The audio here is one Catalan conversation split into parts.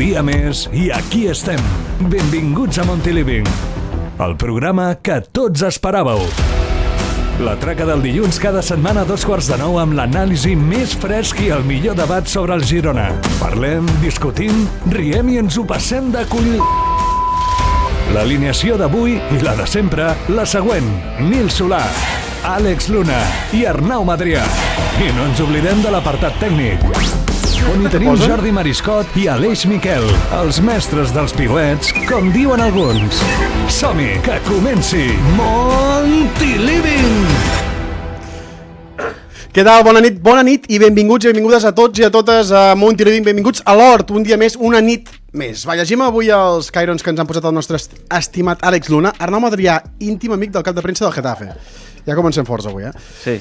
dia més i aquí estem. Benvinguts a Montiliving, el programa que tots esperàveu. La traca del dilluns cada setmana a 8:45 amb l'anàlisi més fresc i el millor debat sobre el Girona. Parlem, discutim, riem i ens ho passem de L'alineació d'avui i la de sempre, la següent. Nil Solà, Àlex Luna i Arnau Madrià. I no ens oblidem de l'apartat tècnic, on hi tenim Jordi Mariscot i Aleix Miquel, els mestres dels piuets, com diuen alguns. Som-hi, que comenci Montiliving! Què tal? Bona nit i benvinguts i benvingudes a tots i a totes a Montiliving. Benvinguts a l'Hort, un dia més, una nit més. Va, llegim avui els cairons que ens han posat el nostre estimat Àlex Luna. Arnau Madrià, íntim amic del cap de premsa del Getafe. Ja comencem forts avui, Sí.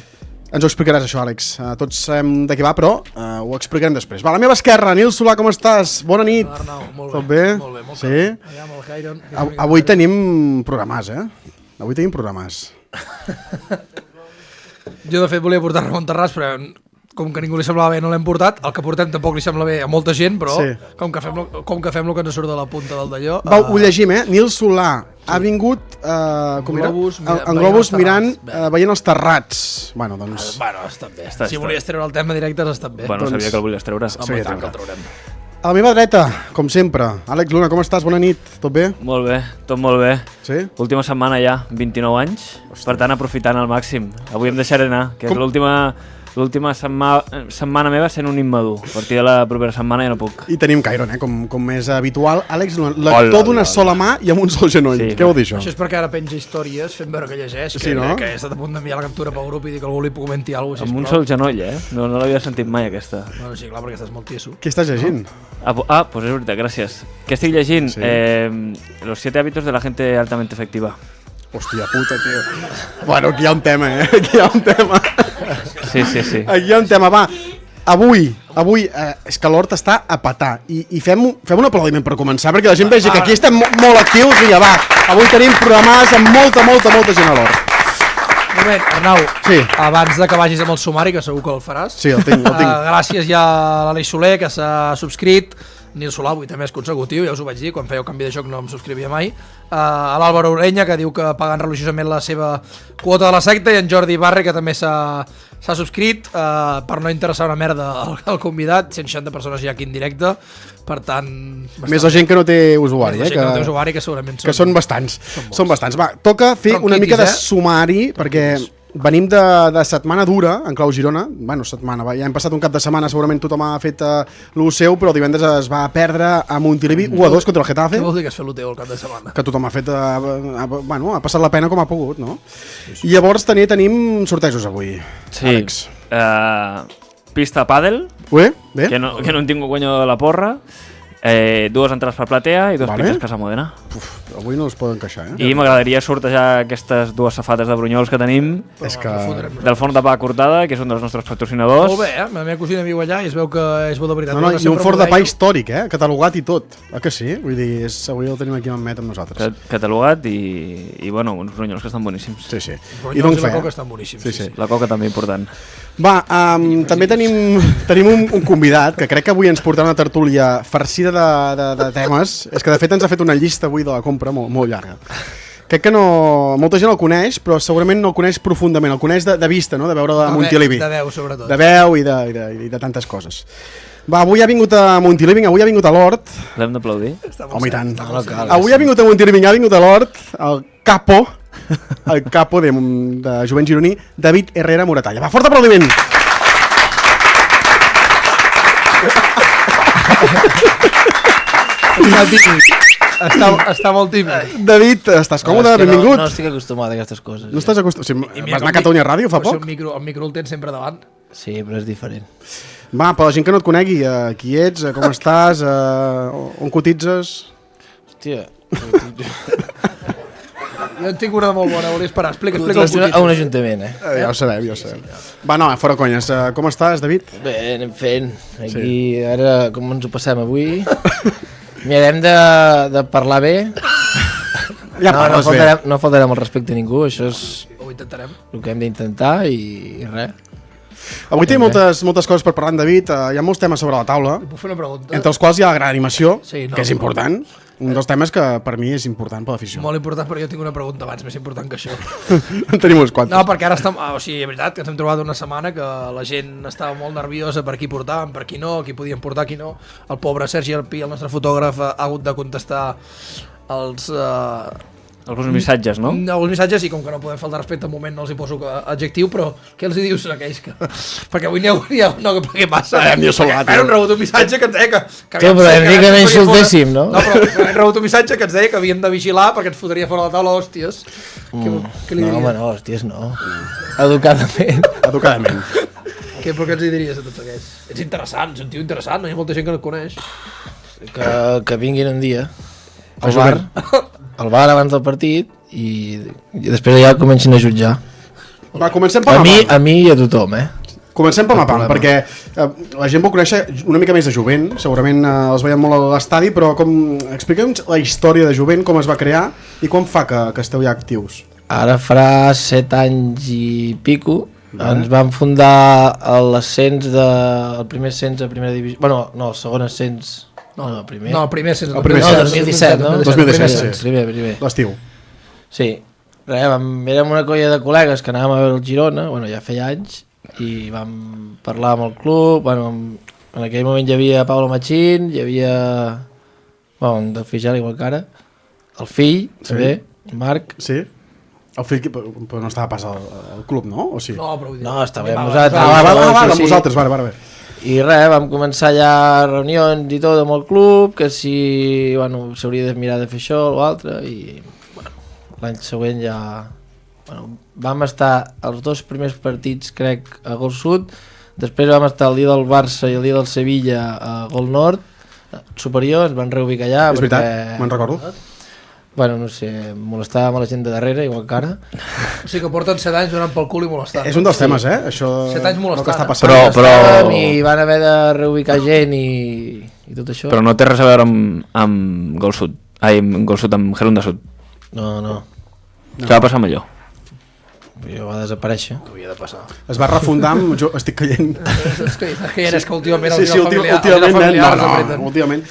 Ens ho explicaràs, això, Àlex. Tots sabem de què va, però ho explicarem després. Va, a la meva esquerra, Nil Solà, com estàs? Bona nit. Arnau, molt Tot bé? Molt bé, molt sí? bé. Allà amb el Cairon. Avui tenim programes, Avui tenim programes. Jo, de fet, volia portar Ramon Terràs, però com que ningú li semblava bé no l'hem portat. El que portem tampoc li sembla bé a molta gent, però Sí. com que fem el que ens surt de la punta del d'allò... Va, ho llegim, Nil Solà ha vingut en globus mirant, veient els terrats. Bueno, doncs... Bueno, està bé. Està Si volies treure el tema directe, has estat bé. Bueno, Doncs- sabia que el volies treure. Home, i tant que el traurem. A la meva dreta, com sempre, Àlex Luna, com estàs? Bona nit, tot bé? Molt bé, tot molt bé. Sí? Última setmana ja, 29 anys, per tant aprofitant al màxim. Avui em deixaré anar, que és l'última setmana meva sent un immadur. A partir de la propera setmana ja no puc. I tenim Cairon, com és habitual. Àlex Luna, lector d'una sola mà i amb un sol genoll. Sí, Què vol dir això? Això és perquè ara penja històries fent veure que llegeix, Sí, no? que he estat a punt d'enviar la captura pel grup i dir que algú li comenti alguna cosa. Amb un sol genoll, No l'havia sentit mai, aquesta. Bueno, sí, clar, perquè estàs molt tieso. Què estàs llegint? Pues és veritat, gràcies. Què estic llegint? Sí. Los 7 hábitos de la gente altamente efectiva. Hòstia puta, tio. Bueno, aquí hi ha un tema, Aquí hi ha un tema. Sí. Aquí hi ha un tema, va. Avui, és que l'Hort està a petar. I fem un aplaudiment per començar, perquè la gent vegi que aquí estem molt actius. Vinga, va. Avui tenim programes amb molta gent a l'Hort. Un moment, Arnau, Sí. abans de que vagis amb el sumari, que segur que el faràs. Sí, el tinc. Gràcies ja a l'Aleix Soler, que s'ha subscrit. Nil Solà, avui també és consecutiu, ja us ho vaig dir, quan fèieu canvi de joc no em subscrivia mai. A l'Àlvaro Orenya, que diu que paguen religiosament la seva quota de la secta, i en Jordi Barre, que també s'ha subscrit, per no interessar una merda al convidat. 160 persones ja aquí en directe, per tant... Més la gent que no té usuari, Més la gent que no té usuari, que segurament que són bastants. Són bastants. Va, toca fer Tronquitis, una mica de sumari, perquè venim de setmana dura en clau Girona. Bueno, ja hem passat un cap de setmana, segurament tothom ha fet lo seu, però divendres es va perdre a Montilivi 1-2 contra el Getafe. Què vol dir que has fet lo teu el cap de setmana? Que tothom ha fet, ha passat la pena com ha pogut, no? I llavors tenim sortejos avui, Sí. Àlex. Pista pàdel, Bé? que no hem tingut guanyo de la porra. 2 entrades per platea i 2 Vale. pintes Casa Modena. Avui no els poden queixar, I m'agradaria sortejar aquestes 2 safates de brunyols que tenim És que... del Forn de Pa Cortada, que és un dels nostres patrocinadors. Molt bé, La meva cosina viu allà i es veu que és bo de veritat. No, Que i un sempre forn m'ho de pa deia. històric, catalogat i tot. Que sí? Vull dir, avui el tenim aquí en Met amb nosaltres. Catalogat i bueno, uns brunyols que estan boníssims. Sí. Però I jo donc la fe. coca estan boníssims. Sí. La coca també important. Va, també tenim un convidat que crec que avui ens portarà una tertúlia farcida de temes. És que de fet ens ha fet una llista avui de la compra molt llarga. Crec que molta gent el coneix, però segurament no el coneix profundament. El coneix de vista, no? De veure de Montilivi. De veu, sobretot. De veu i de tantes coses. Va, avui ha vingut a Montiliving, avui ha vingut a l'Hort. L'hem d'aplaudir? Home, i tant. Avui ha vingut a Montiliving, ha vingut a l'Hort el capo de jovent gironí, David Herrera Moratalla. Va, fort aplaudiment! Està molt tímid. David, estàs còmode? Benvingut. No estic acostumat a aquestes coses. No estàs acostumat? Sí, I mira vas que anar a Catalunya Ràdio fa Però si poc? El micro el tens sempre davant. Sí, però és diferent. Va, per la gent que no et conegui, qui ets, com estàs, on cotitzes? Hòstia. Jo en tinc una de molt bona, volia esperar. Explica Tu un ets a un poquit. ajuntament, Ja ho sabem. Va, no, fora conyes. Com estàs, David? Bé, anem fent. Aquí, ara, com ens ho passem avui? Mirarem de parlar bé. Ja parles bé. No faltarem el respecte a ningú, això és Ho intentarem. el que hem d'intentar i res. Avui tenim moltes coses per parlar en David, hi ha molts temes sobre la taula, Puc fer una pregunta? entre els quals hi ha la gran animació, Sí, no, que és important, un dels temes que per mi és important per l'afició. Molt important, perquè jo tinc una pregunta abans, més important que això. En tenim uns quantos. No, perquè ara estem... O sigui, és veritat que ens hem trobat una setmana que la gent estava molt nerviosa per qui portàvem, per qui no, qui podien portar, qui no. El pobre Sergi Alpí, el nostre fotògraf, ha hagut de contestar els... Alguns missatges, no? Alguns missatges, i com que no podem faltar respecte al moment no els hi poso adjectiu, però què els hi dius a aquells que... Perquè avui n'hi ha... No, què passa? Hem solat, hem rebut un missatge que ens deia que... Però Enric, que no insultéssim, no? No, però hem rebut un missatge que ens deia que havíem de vigilar perquè ens fotria fora la taula, hòsties. Què li diries? No, home, no, hòsties, no. Educadament. Educadament. Però què els hi diries a tots aquests? Ets interessant, ets un tio interessant, no hi ha molta gent que no et coneix. Que vinguin un dia al bar abans del partit i després ja comencin a jutjar. Va, comencem per A mi i a tothom, Comencem per mà, perquè la gent vol conèixer una mica més de Jovent, segurament els veiem molt a l'estadi, però expliquem la història de Jovent, com es va crear i quan fa que esteu ja actius. Ara farà 7 anys i pico. Ens vam fundar l'ascens el primer ascens a primera divisió, bueno, no, el segon ascens. No, el primer. No, el primer ascens. El primer No, ascens. 2017, no? 2017, sí. Primer. L'estiu. Sí. Érem una colla de col·legues que anàvem a veure el Girona, bueno, ja feia anys, i vam parlar amb el club, bueno, en aquell moment hi havia Pablo Machín, hi havia, bueno, del Fijal igual que ara, el fill, també, Marc. Sí? El fill però no estava pas al club, no? O sí? No, però vull dir... No, estava amb amb vosaltres, vale. I res, vam començar ja reunions i tot amb el club, que si, bueno, s'hauria de mirar de fer això o l'altre, i bueno, l'any següent ja... Bueno, vam estar els 2 primers partits, crec, a Gol Sud, després vam estar el dia del Barça i el dia del Sevilla a Gol Nord, superior, ens van reubicar allà. És veritat, me'n recordo. Bueno, no sé, molestàvem a la gent de darrere, igual que ara. O sigui que porten 7 anys donant pel cul i molestant. És un dels temes, això 7 anys molestant, el que està passant. Estàvem i van haver de reubicar gent i tot això. Però no té res a veure amb Gol Sud. Amb Gol Sud, amb Gerunda Sud. No. Què va passar amb allò? Jo va desaparèixer. Que havia de passar. Es va refundar amb... Jo estic caient... És que ja és que últimament Sí, últimament.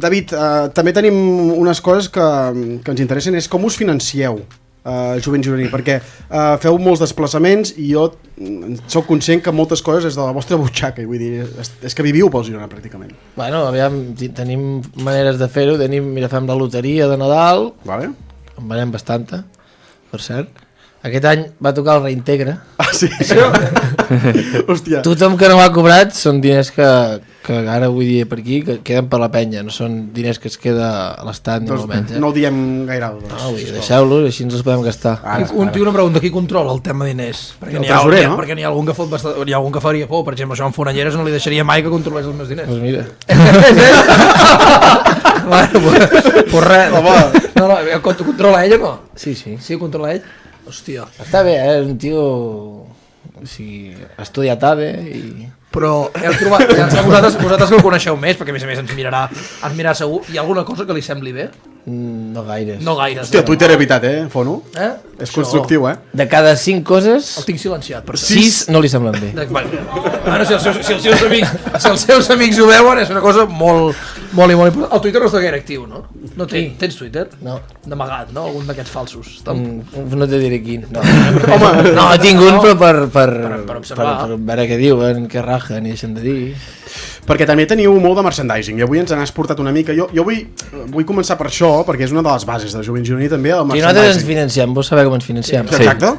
David, també tenim unes coses que ens interessen, és com us financieu Jovent Gironí, perquè feu molts desplaçaments i jo sóc conscient que moltes coses és de la vostra butxaca, vull dir, és que viviu pel Girona pràcticament. Bueno, aviam, tenim maneres de fer-ho, mira, fem la loteria de Nadal, Vale? en venem bastanta, per cert. Aquest any va tocar el Reintegra. Ah, sí? Hòstia. Tothom que no m'ha cobrat són diners que ara vull dir per aquí, que queden per la penya, no són diners que es queda a l'estat ni molt menys. No ho diem gaire. No, vull dir, deixeu-los, així ens els podem gastar. Tinc una pregunta, qui controla el tema diners? Perquè n'hi ha algun que fot bastant, hi ha algun que faria por, per exemple, Joan Fonalleres no li deixaria mai que controlés els meus diners. Doncs mira. Pues res. No, controla ell o no? Sí. Sí, controla ell? Hòstia. Està bé, és un tio... O sigui, ha estudiat ADE i... Però heu trobat, vosaltres que el coneixeu més, perquè a més ens mirarà segur, hi ha alguna cosa que li sembli bé? No gaires. No gaires. Hòstia, Twitter és veritat, Fono? És constructiu, De cada 5 coses, El tinc silenciat, per 6 no li semblen bé. Bueno, si els seus amics ho veuen, és una cosa molt important. El Twitter no està gaire actiu, no? Tens Twitter? No. D'amagat, no? Algun d'aquests falsos. No te diré quin. No, tinc un, però per veure què diuen, què rajen i deixen de dir. Perquè també teniu molt de merchandising i avui ens n'has portat una mica. Jo vull començar per això, perquè és una de les bases de Jovent Gironí també, el merchandising. Si nosaltres ens financiem, vols saber com ens financiem? Exacte.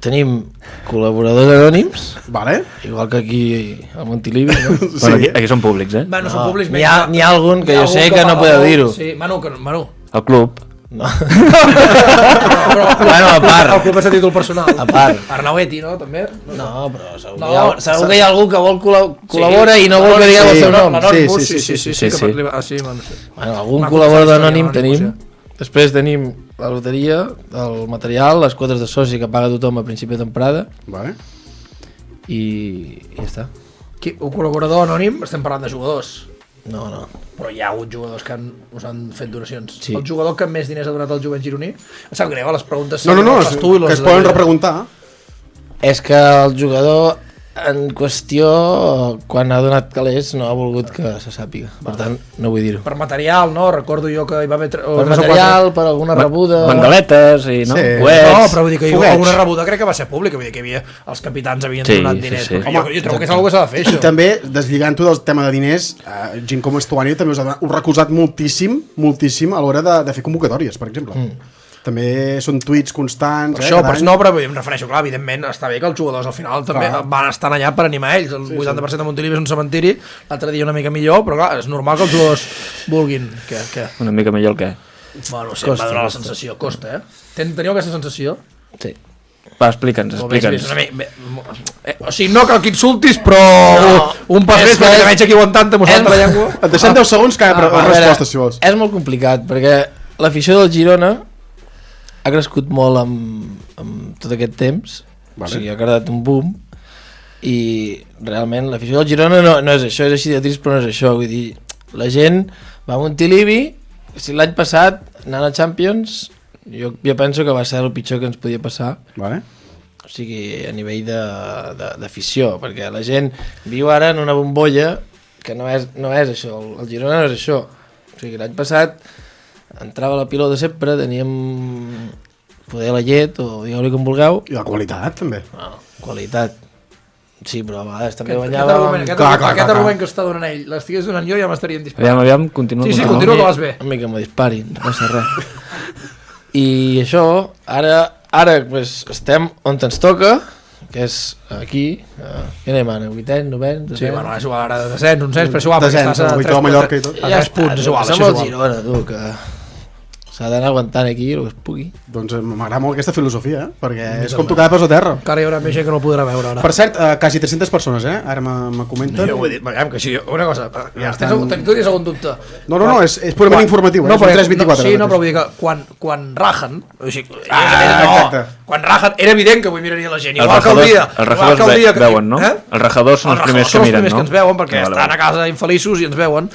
Tenim col·laboradors anònims, vale. Igual que aquí a Montilivi, no? Bueno, aquí són públics, Bueno, són públics N'hi ha algun que jo sé que no podeu dir-ho. Sí, Manu. El club. No. Bueno, a part. El club és a títol personal. A part. Arnaueti, no? També? No, però segur que hi ha algú que vol col·labora i no vol que digueu el seu nom. Sí. Bueno, algun col·laborador anònim tenim. Després tenim la loteria, el material, les quotes de soci que paga tothom a principi de temporada. Vale. I ja està. Un col·laborador anònim, estem parlant de jugadors. No. Però hi ha hagut jugadors que us han fet donacions. Sí. El jugador que més diners ha donat al Jovent Gironí? Em sap greu, les preguntes... No, que es poden repreguntar. És que el jugador en qüestió, quan ha donat calés, no ha volgut que se sàpiga. Per tant, no vull dir-ho. Per material, no? Recordo jo que hi va haver... Per material, per alguna rebuda... Bandaletes i no? Sí. Coets. No, però vull dir que Fogueig. alguna rebuda crec que va ser pública, vull dir que hi havia... Els capitans havien donat diners. sí. Home, jo trobo que és una que s'ha de fer, I això. també, deslligant-ho del tema de diners, gent com Estuani també us ha recolzat moltíssim a l'hora de fer convocatòries, per exemple. També són tuits constants. Per això, cada any. no, però em refereixo, clar, evidentment està bé que els jugadors al final també van estar allà per animar ells. El 80% de Montilivi és un cementiri, l'altre dia una mica millor, però clar, és normal que els jugadors vulguin que... Una mica millor el què? Bueno, no sé, em va donar la sensació, costa, Teniu aquesta sensació? Sí. Va, explica'ns. O sigui, no cal que insultis, però un pas més, perquè veig aquí aguantant te mostrant la llengua. Et deixem 10 segons que resposta, si vols. És molt complicat, perquè l'afició del Girona ha crescut molt amb tot aquest temps, o sigui, ha quedat un boom, i realment l'afició del Girona no és això, és així de trist, però no és això, vull dir, la gent va a Montilivi, si l'any passat, anant a Champions, jo penso que va ser el pitjor que ens podia passar, Vale. o sigui, a nivell d'afició, perquè la gent viu ara en una bombolla que no és això, el Girona no és això, o sigui, l'any passat entrava la pilota sempre, teníem poder la llet o digueu-li com vulgueu. I la qualitat, també. Qualitat. Sí, però a vegades també Aquest guanyàvem... argument que està donant ell, l'estigués donant jo ja m'estaríem disparant. Aviam, continua. Sí, continua que vas bé. A mi que me disparin, no passa res. I això, ara pues, estem on ens toca, que és aquí, què anem ara, 8è, 9è, 10è? Sí, bueno, és igual, ara de descens, un cens, però és igual, perquè Descens, estàs a el Vitor Mallorca i tot. a 3 punts, és igual, això Som és el igual. Girona, tu, que s'ha d'anar aguantant aquí el que es pugui. Doncs m'agrada molt aquesta filosofia, perquè és com tocar de peus a terra. Encara hi haurà més gent que no el podrà veure ara. Per cert, quasi 300 persones, ara me comenten. Jo ho he dit, veiem que sí, una cosa, ja tu tens algun dubte. No, és purament informatiu, és un 324. Sí, no, però vull dir que quan rajen, o sigui, exacte. quan rajen, era evident que avui miraria la gent, Els igual que el dia. rajadors veuen, no? Els rajadors són els primers que miren, no? que ens veuen, perquè estan a casa infeliços i ens veuen.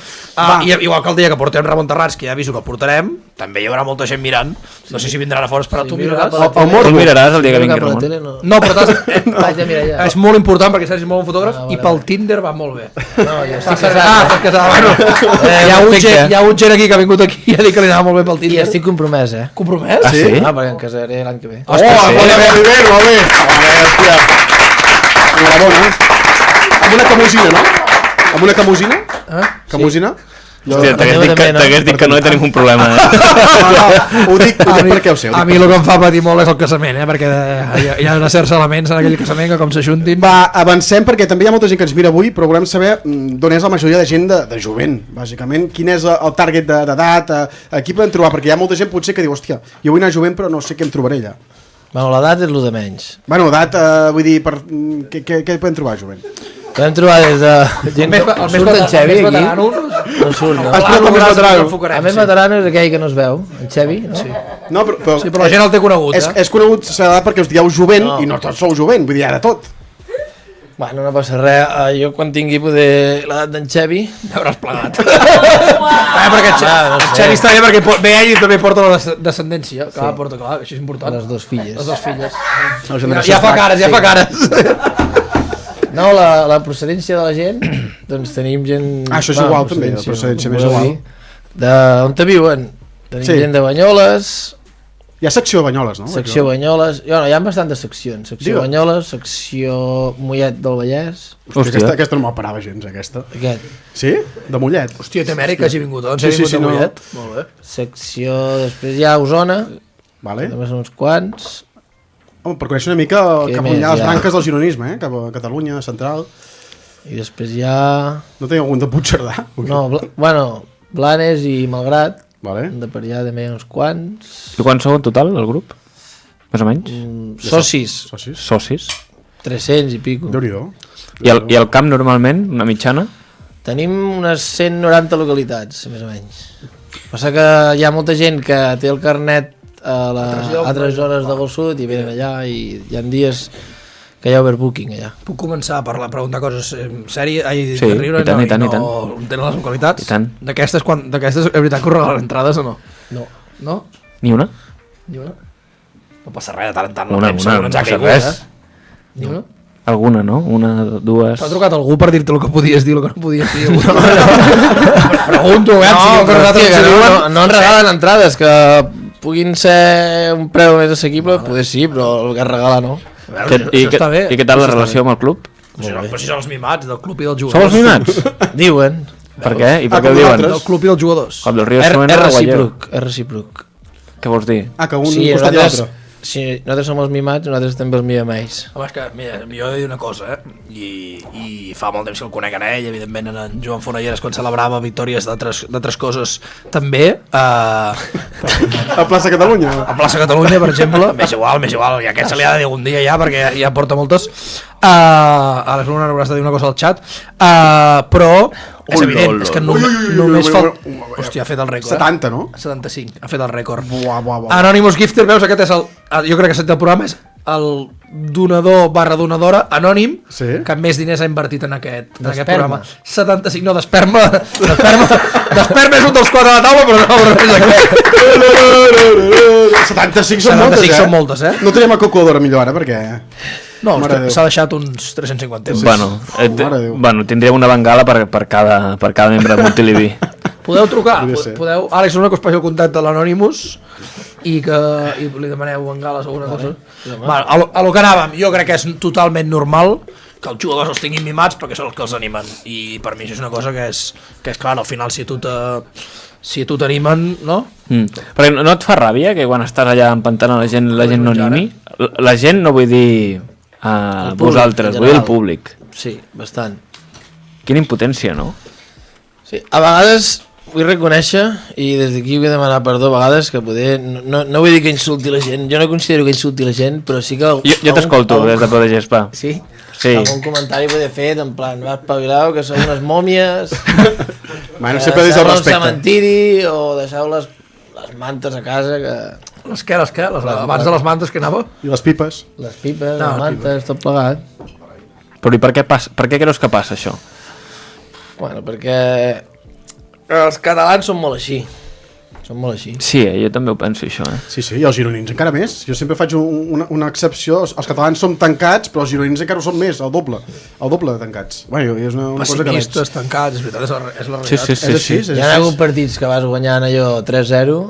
I igual que el dia que portem Ramon Terrats, que ja aviso que el portarem, també hi haurà molta gent mirant. No sé si vindran a fora, però tu miraràs. Tu miraràs el dia que vingui Ramon. No, però Vaig a mirar ja. és molt important perquè Sergi és molt bon fotògraf i pel Tinder va molt bé. No, jo estic Estàs casat. Bueno, hi ha un gent aquí que ha vingut aquí i ha dit que li anava molt bé pel I Tinder. estic compromès, Compromès? Ah, sí? Ah, perquè em casaré l'any que ve. Molt bé. Hòstia. Enhorabona. Amb una camusina, no? Amb una camusina? Camusina? Hòstia, t'hagués dit que no tenim un problema, No, ho dic perquè ho sé. A mi el que em fa patir molt és el casament, perquè hi ha certs elements en aquell casament que com s'ajuntin... Va, avancem perquè també hi ha molta gent que ens mira avui, però volem saber d'on és la majoria de gent de jovent, bàsicament. Quin és el target d'edat, aquí podem trobar, perquè hi ha molta gent potser que diu, hòstia, jo vull anar jovent però no sé què em trobaré allà. Bueno, l'edat és el de menys. Bueno, edat, vull dir, què podem trobar jovent? Podem trobar des de... gent El surt en Xevi aquí? No surt, no. Has posat el més veterano. El més veterano és aquell que no es veu, en Xevi, no? Sí. No, però Però la gent el té conegut, és conegut l'edat perquè us dieu jovent i no tots sou jovent, vull dir, ara tot. Bueno, no passa res. Jo quan tingui poder l'edat d'en Xevi... T'hauràs plegat. Perquè el Xavi està bé perquè ve ell i també porta la descendència. Clar, porta, clar, això és important. Les dues filles. Les dues filles. Ja fa cares. No, la procedència de la gent, doncs tenim gent... Això és igual també, la procedència més igual. On te viuen? Tenim gent de Banyoles... Hi ha secció de Banyoles, no? Secció Banyoles... Hi ha bastantes seccions. Secció Digue. Banyoles, secció Mollet del Vallès... Hòstia, aquesta no me'l parava gens, aquesta. Aquest. Sí? De Mollet? Hòstia, té mèrit que hagi vingut, doncs Sí, ha vingut no. de Mollet. Molt bé. Secció... Després hi ha Osona, Vale. també són uns quants... Home, per conèixer una mica Què cap més allà les hi ha? branques del gironisme, cap a Catalunya, central. I després hi ha... No teniu algun de Puigcerdà? No, bueno, Blanes i Malgrat, Vale. de per allà també uns quants... I quants sou en total, el grup? Més o menys? Socis, Socis? Socis? 300 i pico. Déu-n'hi-do. I el camp normalment, una mitjana? Tenim unes 190 localitats, més o menys. Passa que hi ha molta gent que té el carnet a altres zones de Gol Sud i venen allà i hi ha dies que hi ha overbooking allà. Puc començar per preguntar coses sèries? Sí, i tant, i tant. No tenen les localitats? I tant. D'aquestes, és veritat que us regalen entrades o no? No. No? Ni una? Ni una? No passa res, de tant en tant. Una, ens ha no passa caigut, res. Ni una? Alguna, no? Una, dues... T'ha trucat algú per dir-te el que podies dir, el que no podies dir? Pregunto, no ens regalen entrades, que puguin ser un preu més assequible, poder sí, però el que regala no. I què tal la relació amb el club? Però si són els mimats del club i dels Som jugadors. els mimats? Diuen. Per què? I per què ho com diuen? nosaltres. Del club i dels jugadors. Com del Río És Somena o recíproc, és recíproc. Què vols dir? Que un Sí, costat i nosaltres, l'altre. si nosaltres som els mimats, nosaltres també els mimem ells. Home, és que, mira, jo he de dir una cosa, i fa molt temps que el conec a ell, evidentment en Joan Fonolleres quan celebrava victòries d'altres coses també, A plaça Catalunya. a plaça Catalunya, per exemple, m'és igual, i aquest se li ha de dir algun dia ja, perquè ja porta moltes. Ara és una hauràs de dir una cosa al xat, però és evident, és que només falta... Hòstia, ha fet el rècord. 70, no? 75, ha fet el rècord. Buah. Anonymous Gifter, veus, aquest és jo crec que el programa és el donador/donadora anònim Sí. que més diners ha invertit en aquest programa. 75, no, d'esperma. D'esperma és un dels 4 de la taula, però no, és aquest. 75 són moltes, 75 són moltes, eh? No tenim a Cocodora millor ara, perquè... No, Mare de Déu. s'ha deixat uns 350 euros. Bueno, Mare de Déu. tindria una bengala per cada membre de Montilivi. Podeu trucar, Podria ser. podeu... Àlex, una que us passi el contacte de l'Anonymous i li demaneu bengales o alguna cosa. Vale, a lo que anàvem, jo crec que és totalment normal que els jugadors els tinguin mimats perquè són els que els animen, i per mi això és una cosa que és clar, al final si tu t'animen, no? Perquè no et fa ràbia que quan estàs allà empantant a la gent no animi? La gent no vull dir públic, vosaltres, en vull dir el general. públic. Sí, bastant. Quina impotència, no? Sí, a vegades vull reconèixer, i des d'aquí vull demanar perdó a vegades, que poder, no vull dir que insulti la gent, jo no considero que insulti la gent, però sí que... Jo t'escolto des de Poder Gespa. Sí? Sí. Algun comentari poder fet, en plan, va espavilau, que sou unes mòmies, Bueno, sempre des del deixeu-la al respecte. cementiri, o deixeu les mantes a casa, que Les què? Abans de les mantes que anava? I les pipes. les pipes, No, les mantes, tot plegat. Però i per què creus que passa això? Bueno, perquè els catalans són molt així. Són molt així. Sí, jo també ho penso, això. Sí, i els gironins encara més. Jo sempre faig una excepció. Els catalans som tancats, però els gironins encara ho són més, el doble de tancats. Bueno, és una cosa que veig. Pessimistes, tancats, és veritat, és la Sí, realitat. sí, sí. És així, sí. és Hi ha així. hagut partits que vas guanyant allò 3-0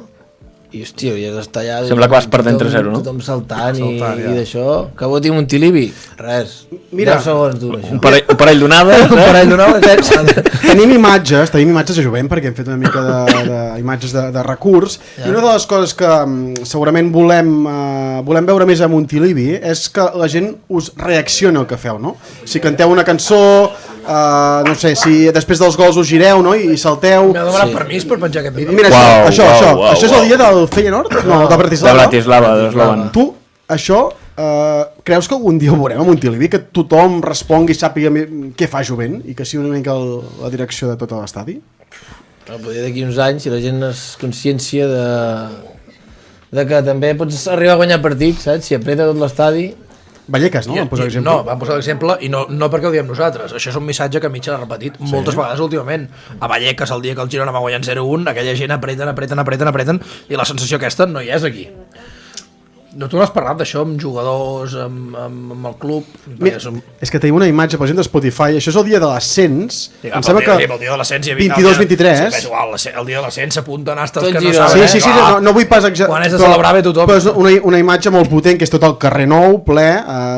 i hòstia, hauries d'estar allà... Sembla que vas perdent 3-0, no? Tothom saltant ja. i d'això. Que voti Montilivi? Res. Mira. 10 segons dura això. Un parell d'onades, Un parell d'onades, Tenim imatges de jovent perquè hem fet una mica d'imatges de recurs, i una de les coses que segurament volem veure més a Montilivi és que la gent us reacciona al que feu, no? Si canteu una cançó, no sé, si després dels gols us gireu, no? I salteu... M'ha demanat permís per penjar aquest vídeo. Mira, Uau, això uau, és el dia del Feyenoord? No, de de Bratislava. Bratislava, d'Eslòvan. Tu, això, creus que algun dia ho veurem a Montilivi, que tothom respongui i sàpiga què fa jovent i que sigui una mica la direcció de tot l'estadi? Però potser d'aquí uns anys, si la gent és consciència de que també pots arribar a guanyar partits, saps? Si apreta tot l'estadi... Vallecas, no? Vam posar exemple. No, vam posar l'exemple i no perquè ho diem nosaltres. Això és un missatge que Mitchell ha repetit moltes vegades últimament. A Vallecas, el dia que el Girona va guanyant 0-1, aquella gent apreten i la sensació aquesta no hi és aquí. No, tu no has parlat d'això amb jugadors, amb el club? Mira, és que tenim una imatge, per exemple, de Spotify. Això és el dia de l'ascens. Em sembla que... El dia de l'ascens hi havia... 22-23. Sí, és igual, el dia de l'ascens s'apunten hasta els Tot que no Girona. saben. Sí, no vull pas exagerar. Quan és de celebrar bé tothom. Però és una imatge molt potent, que és tot el carrer nou, ple,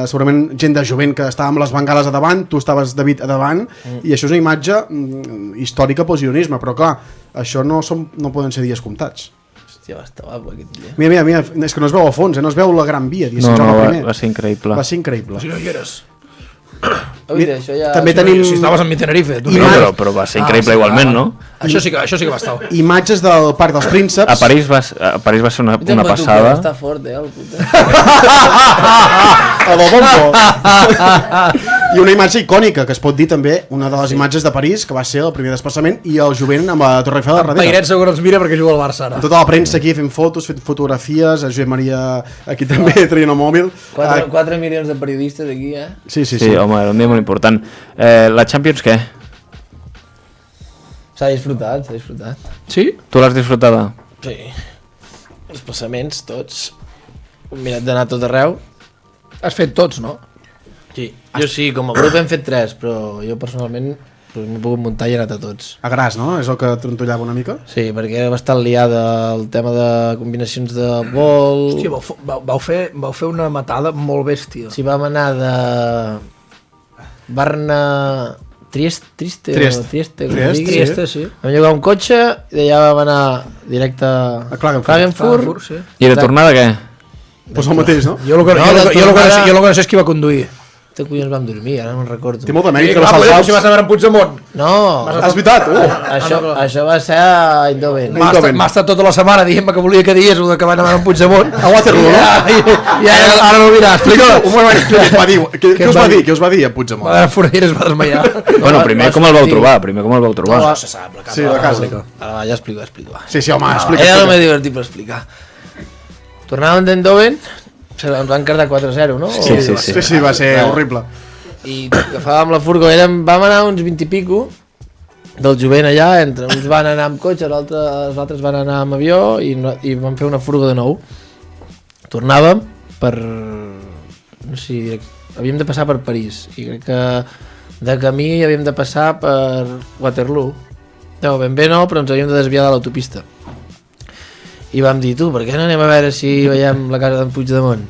segurament gent de jovent que estava amb les bengales a davant, tu estaves, David, a davant, i això és una imatge històrica pel gironisme, però clar, això no poden ser dies comptats. Hòstia, va estar guapo aquest dia. Mira, és que no es veu a fons, no es veu la Gran Via, No, va ser increïble. Va ser increïble. Si no hi eres. Ui, això ja... També tenim Si estaves amb mi Tenerife. Tu No, però va ser increïble igualment, no? Això sí que va estar. imatges del Parc dels Prínceps. A París va ser una passada. Està fort, el puta. A del bombo. I una imatge icònica, que es pot dir també, una de les imatges de París, que va ser el primer desplaçament, i el jovent amb la Torre Eiffel al darrere. Pairet segur ens mira perquè juga al Barça ara. Tota la premsa aquí fent fotos, fent fotografies, a Josep Maria aquí també traient el mòbil. 4 milions de periodistes aquí, eh? Sí, home, era un dia molt important. La Champions, què? S'ha disfrutat, Sí? Tu l'has disfrutada? Sí. Els passaments, tots. Un minut d'anar tot arreu. Has fet tots, no? Sí, jo sí, com a grup hem fet 3, però jo personalment m'he pogut muntar i he anat a tots. A gras, no? És el que trontollava una mica? Sí, perquè era bastant liada el tema de combinacions de vol... Hòstia, vau fer una matada molt bèstia. Si vam anar de... Barna... Trieste, sí. Vam llogar un cotxe i d'allà vam anar directe a Klagenfurt. Sí. I de tornada què? Pues el mateix, no? Jo el que no sé és qui va conduir. De collons vam dormir, ara no me'n recordo. Té molt de mèrit que Clar, no si vas anar amb Puigdemont. No, És veritat, això va ser a Eindhoven. Eindhoven. M'ha estat tota la setmana dient-me que volia que digués el de que van anar amb Puigdemont. A Waterloo, no? I ara no ho dirà, explica. Un moment, què us va dir? Què us va dir a Puigdemont? La Fornera es va desmaiar. Bueno, primer com el vau trobar? No se sap, Sí, de casa. Ara ja explico. Sí, home, Era explica. el més divertit per explicar. Tornàvem d'Eindhoven, ens van quedar 4-0, no? Sí, va ser horrible. I agafàvem la furgo, vam anar uns 20 i pico del jovent allà, entre uns van anar amb cotxe, els altres van anar amb avió i vam fer una furgo de nou. Tornàvem per... no sé, havíem de passar per París i crec que de camí havíem de passar per Waterloo. No, ben bé no, però ens havíem de desviar de l'autopista. I vam dir, per què no anem a veure si veiem la casa d'en Puigdemont?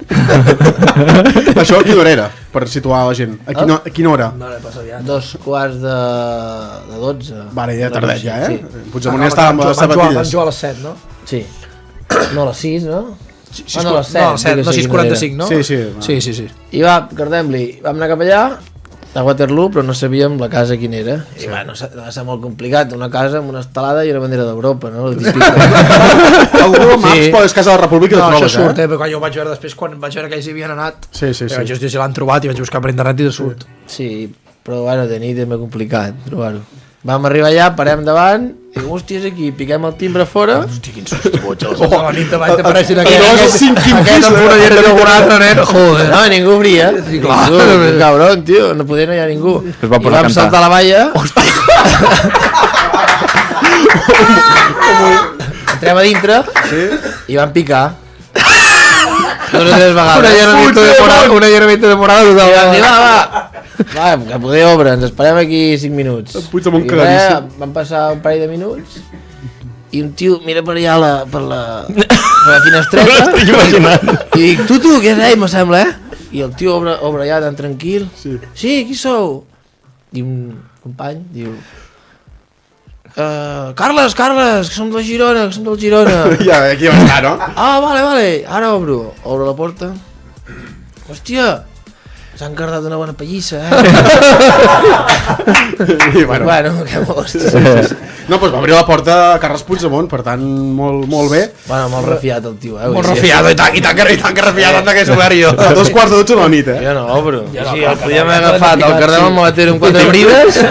Això a quina hora era, per situar la gent? A quina hora? 2:15 Vale, ja tardet ja, eh? Sí. Puigdemont ja estava amb les sabatilles. Van jugar a les 7, no? Sí. No, a les 6, no? No, a les 7, no, 6:45, no? Sí. I vam anar cap allà, a Waterloo, però no sabíem la casa quina era. I bueno, va ser molt complicat, una casa amb una estelada i una bandera d'Europa, no? El típic. El Google Maps és Casa de la República i No, ho això trobes, surt, però quan jo ho vaig veure després, quan vaig veure que ells hi havien anat, Sí. vaig dir, si l'han trobat i vaig buscar per internet i de surt. Sí, però bueno, de nit és més complicat trobar-ho. Vam arribar allà, parem davant, i dic, hòstia, és aquí, piquem el timbre fora. Hosti, quin susto, botxes. La nit davant t'apareixen Aquest emfonallera de algun altre, nen. Joder. No, ningú obria. Sí, clar. Ningú, cabron, tio, no podia no hi ha ningú. Es va I posar a vam cantar. saltar la valla. Entrem a dintre i vam picar. 2 o 3 vegades. Una llerveta de morada I vam total. dir, va, que poder obre, ens esperem aquí 5 minuts. Puigdemont I cagadíssim. res, van passar un parell de minuts i un tio mira per allà per la finestreta i dic, tu, què és, me sembla, I el tio obre allà tan tranquil. Sí, qui sou? I un company diu, Carles, que som de Girona, Ja, aquí va estar, no? Ah, vale, ara obro la porta. Hòstia, s'han cardat una bona pallissa, I bueno. Bueno, que most. No, doncs va obrir la porta a Carles Puigdemont, per tant, molt bé. Bueno, molt refiat el tio, Molt refiado, i tant que refiado, tant que és obert jo. A 2:15 de la nit, Jo no obro. Sí, el podíem haver agafat el cardamom maletero amb 4 brides.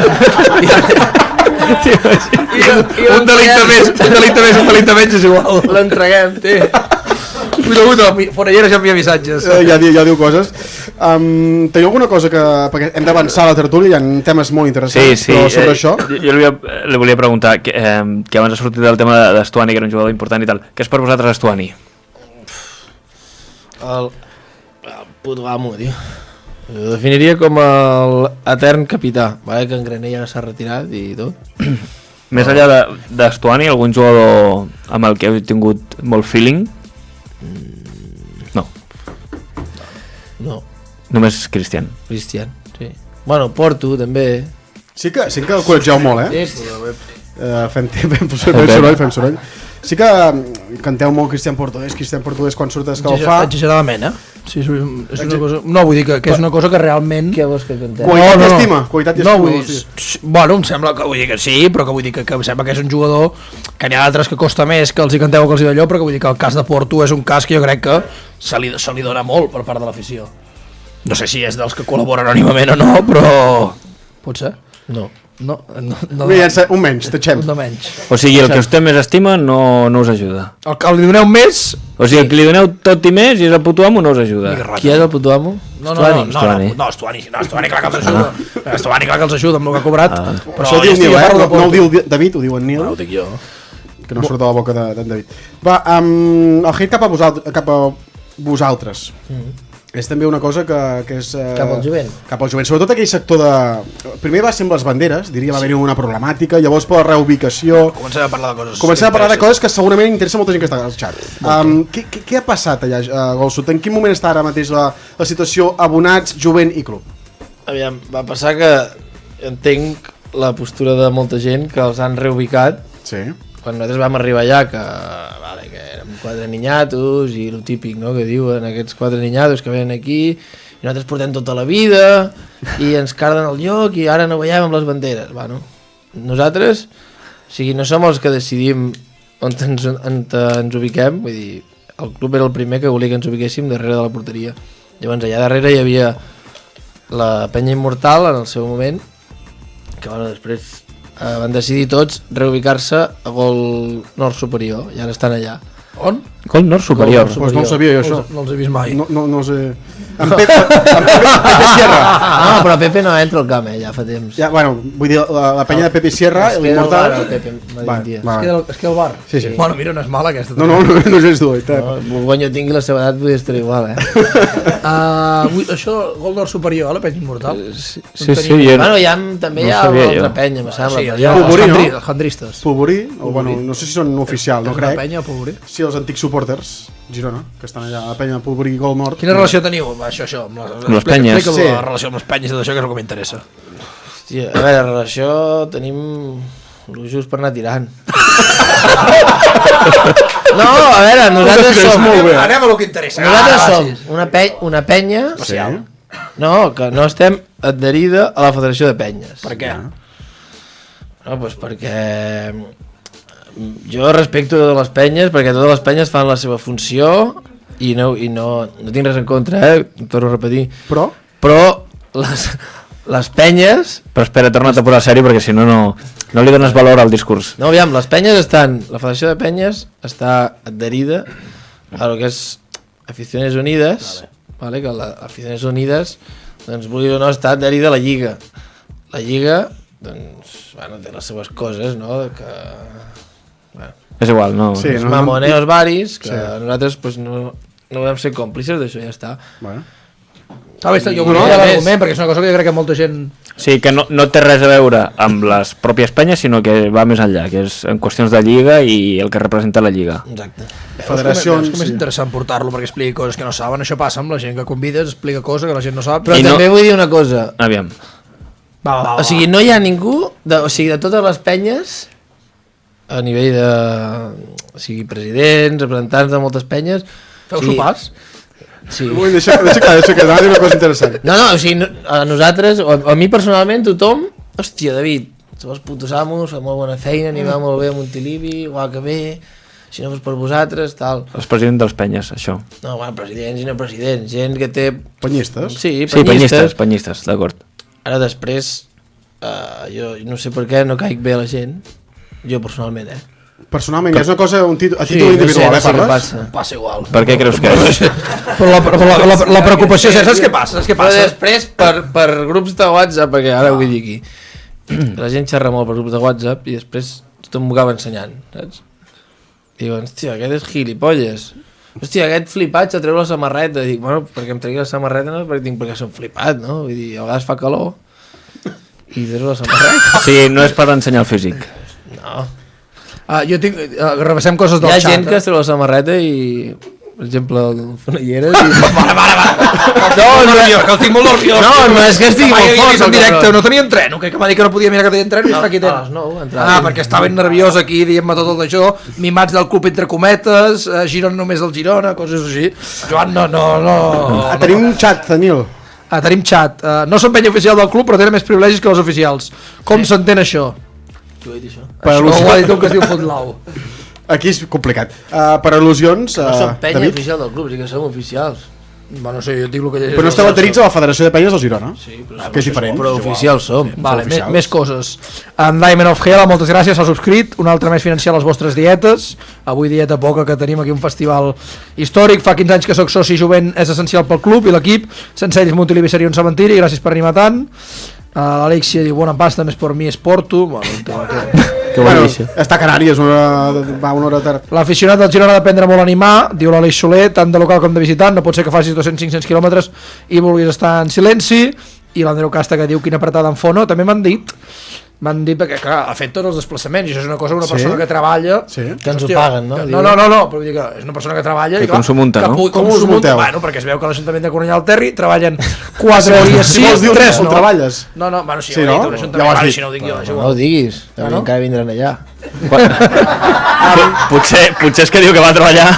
Un delicte més és igual. L'entreguem, tio. Cuida, Forellera ja envia missatges. Ja diu coses. Teniu alguna cosa que... Perquè hem d'avançar a la tertúlia, hi ha temes molt interessants, però sobre això... Jo li volia preguntar, que abans ha sortit el tema d'Estuani, que era un jugador important i tal. Què és per vosaltres Estuani? El puto amo, tio. Ho definiria com l'etern capità, vale? Que en Granell ja s'ha retirat i tot. Més enllà d'Estuani, algun jugador amb el que heu tingut molt feeling? No, Només Cristian. Cristian, sí. Bueno, Porto, també. Sí que el col·legieu molt, Fem soroll. Sí que canteu molt Cristian Portuguès quan surt d'escalfar. Exageradament, Sí, és una cosa... No, vull dir que és una cosa que realment... Què vols que cantem? Qualitat i estima. No, vull dir... Bueno, em sembla que vull dir que sí, però que vull dir que em sembla que és un jugador que n'hi ha d'altres que costa més que els hi canteu o que els hi d'allò, però que vull dir que el cas de Porto és un cas que jo crec que se li dona molt per part de l'afició. No sé si és dels que col·laboren anònimament o no, però... Potser? No. No. Un menys, tatxem. No menys. O sigui, el que usted més estima no us ajuda. El que li doneu més... O sigui, el que li doneu tot i més i és el puto amo no us ajuda. Qui és el puto amo? Estuani, clar que els ajuda. Estuani, clar que els ajuda amb el que ha cobrat. Però Això ho diu Nil, no ho diu David, ho diu en Nil. No, ho dic jo. Que no surt de la boca d'en David. Va, el hate cap a vosaltres. És també una cosa que és... Cap al jovent. Cap al jovent. Sobretot aquell sector de... Primer va ser amb les banderes, diria, va haver-hi una problemàtica, llavors per la reubicació... Comencem a parlar de coses... Comencem a parlar de coses que segurament interessa molta gent que està al xat. Què ha passat allà, Golsut? En quin moment està ara mateix la situació abonats, jovent i club? Aviam, va passar que entenc la postura de molta gent que els han reubicat. Sí. Quan nosaltres vam arribar allà, que érem 4 niñatos i el típic, no?, que diuen aquests 4 niñatos que venen aquí i nosaltres portem tota la vida i ens carden el lloc i ara no veiem amb les banderes. Bueno, nosaltres, o sigui, no som els que decidim on ens ubiquem, vull dir, el club era el primer que volia que ens ubiquéssim darrere de la porteria. Llavors allà darrere hi havia la Penya Immortal en el seu moment, que bueno, després van decidir tots reubicar-se a Gol Nord Superior i ara estan allà. On? Gol Nord Superior. Pues no ho sabia jo, això. No els he vist mai. No sé... En Pepe Sierra. No, però Pepe no entra al camp, ja fa temps. Ja, bueno, vull dir, la penya de Pepe Sierra, l'Immortal... Pepe, Es queda al bar? Sí, sí. Bueno, mira, no és mala aquesta. No és duet. Borgonyo tingui la seva edat, podria estar igual, Això, Gol Nord Superior, la penya Immortal? Sí. Bueno, també No hi ha sabia una altra jo. penya, me sembla. Sí, però Polvorí, no? els handristes. Polvorí, o bueno, no sé si són oficial, no És una crec. penya o Polvorí? Sí, els antics supporters, Girona, que estan allà, la penya Polvorí i Gol Nord. Quina relació teniu amb això? Amb les penyes. Explica Sí. la relació amb les penyes i tot això, que és el que m'interessa. Hòstia, a veure, relació tenim el just per anar tirant. No, a veure, nosaltres som... Anem a lo que interessa. Nosaltres som una penya Sí. no, que no estem adherida a la Federació de Penyes. Per què? No, doncs perquè jo respecto totes les penyes, perquè totes les penyes fan la seva funció i no tinc res en contra, ho torno a repetir. Però les penyes... Però espera, torna't a posar sèrio perquè si no li dones valor al discurs. No, aviam, les penyes estan... La Federació de Penyes està adherida a lo que és Aficiones Unides, vale, que Aficiones Unides, doncs, vulgui o no, està adherida a la Lliga. La Lliga, doncs, bueno, té les seves coses, no?, que... Bueno, És igual, no? Sí, els no, mamoneos varis, que Sí. nosaltres pues, no vam ser còmplices d'això, ja està. Bueno. Ah, bé, jo No, volia a més- l'argument, perquè és una cosa que jo crec que molta gent... Sí, que no té res a veure amb les pròpies penyes, sinó que va més enllà, que és en qüestions de lliga i el que representa la lliga. Exacte. Federacions... És com és interessant portar-lo perquè expliqui coses que no saben. Això passa amb la gent que convides, explica coses que la gent no sap. Però I també no- vull dir una cosa. Aviam. O sigui, no hi ha ningú, o sigui, de totes les penyes, a nivell de... O sigui, presidents, representants de moltes penyes... Feu o sigui, sopars? Sí. Ui, deixa que anava a dir una cosa interessant. No, o sigui, a nosaltres, o a mi personalment, tothom... Hòstia, David, som els putos amos, fa molt bona feina, anem molt bé a Montilivi, guau, que bé... Si no fos per vosaltres, tal... Els presidents dels penyes, això. No, bueno, presidents i no presidents, gent que té... Penyistes? Sí, Sí, penyistes, d'acord. Ara després, jo no sé per què no caic bé a la gent, jo personalment, Personalment, és una cosa, a títol no individual, sé què parles? passa. Passa igual. Per què creus que és? Però la preocupació és, saps què passa? Saps què Però passa? després, per grups de WhatsApp, perquè ara ho vull dir aquí, la gent xerra molt per grups de WhatsApp i després tothom m'ho acaba ensenyant, saps? Diuen, hòstia, aquest és gilipolles. Hòstia, aquest flipat se treu la samarreta. Dic, bueno, perquè em tregui la samarreta no perquè tinc perquè som flipat, no? Vull dir, a vegades fa calor i treus la samarreta. Sí, no és per ensenyar el físic. No. Jo tinc... repassem coses Hi del ha xat. gent que es treu la samarreta i, per exemple, el Fonelleres i... Que el tinc molt nerviós. No és que estigui molt fort. en directe, no tenia entreno, que m'ha dit que no podia mirar que tenia entreno i està aquí A les tens. 9 entrava. Perquè estava ben nerviós aquí, dient-me tot el d'això, mimats del club entre cometes, Girona només del Girona, coses així. Joan, no. Tenim un xat, Daniel. Tenim xat. No són penya oficial del club, però tenen més privilegis que els oficials. Com s'entén això? Qui ho ha dit, això? Això ho ha dit un que es diu Fontlau. Aquí és complicat. Per al·lusions, No som penya David, oficial del club, sí que som oficials. Bueno, no sé, jo et dic el que llegeixo. però no esteu adherits a la Federació de Penyes del Girona, Sí, però, que és diferent. però oficials som. Vale, oficials. més coses. En Diamond of Hell, moltes gràcies, s'ha subscrit. Un altre mes financiar les vostres dietes. Avui dieta poca, que tenim aquí un festival històric. Fa 15 anys que sóc soci jovent, és essencial pel club i l'equip. Sense ells Montilivi seria un cementiri. Gràcies per animar tant. L'Alexia diu, bona pasta, més per mi és Porto. Bueno, Que bona notícia. Està a Canàries, va una hora tard. L'aficionat del Girona ha d'aprendre molt a animar, diu l'Aleix Soler, tant de local com de visitant, no pot ser que facis 200-500 quilòmetres i vulguis estar en silenci. I l'Andreu Casta que diu quina apretada en fono. També m'han dit perquè clar, ha fet tots els desplaçaments i això és una cosa una persona que treballa que ens ho paguen, no? No, però vull dir que és una persona que treballa i com s'ho munta, no? Com us munteu? Bueno, perquè es veu que l'Ajuntament de Cornellà del Terri treballen 4 dies sí, 3 no. treballes? No, bueno, sí, sí no? un ajuntament, si no ho dic jo. No ho diguis, encara vindran allà. Potser és que diu que va treballar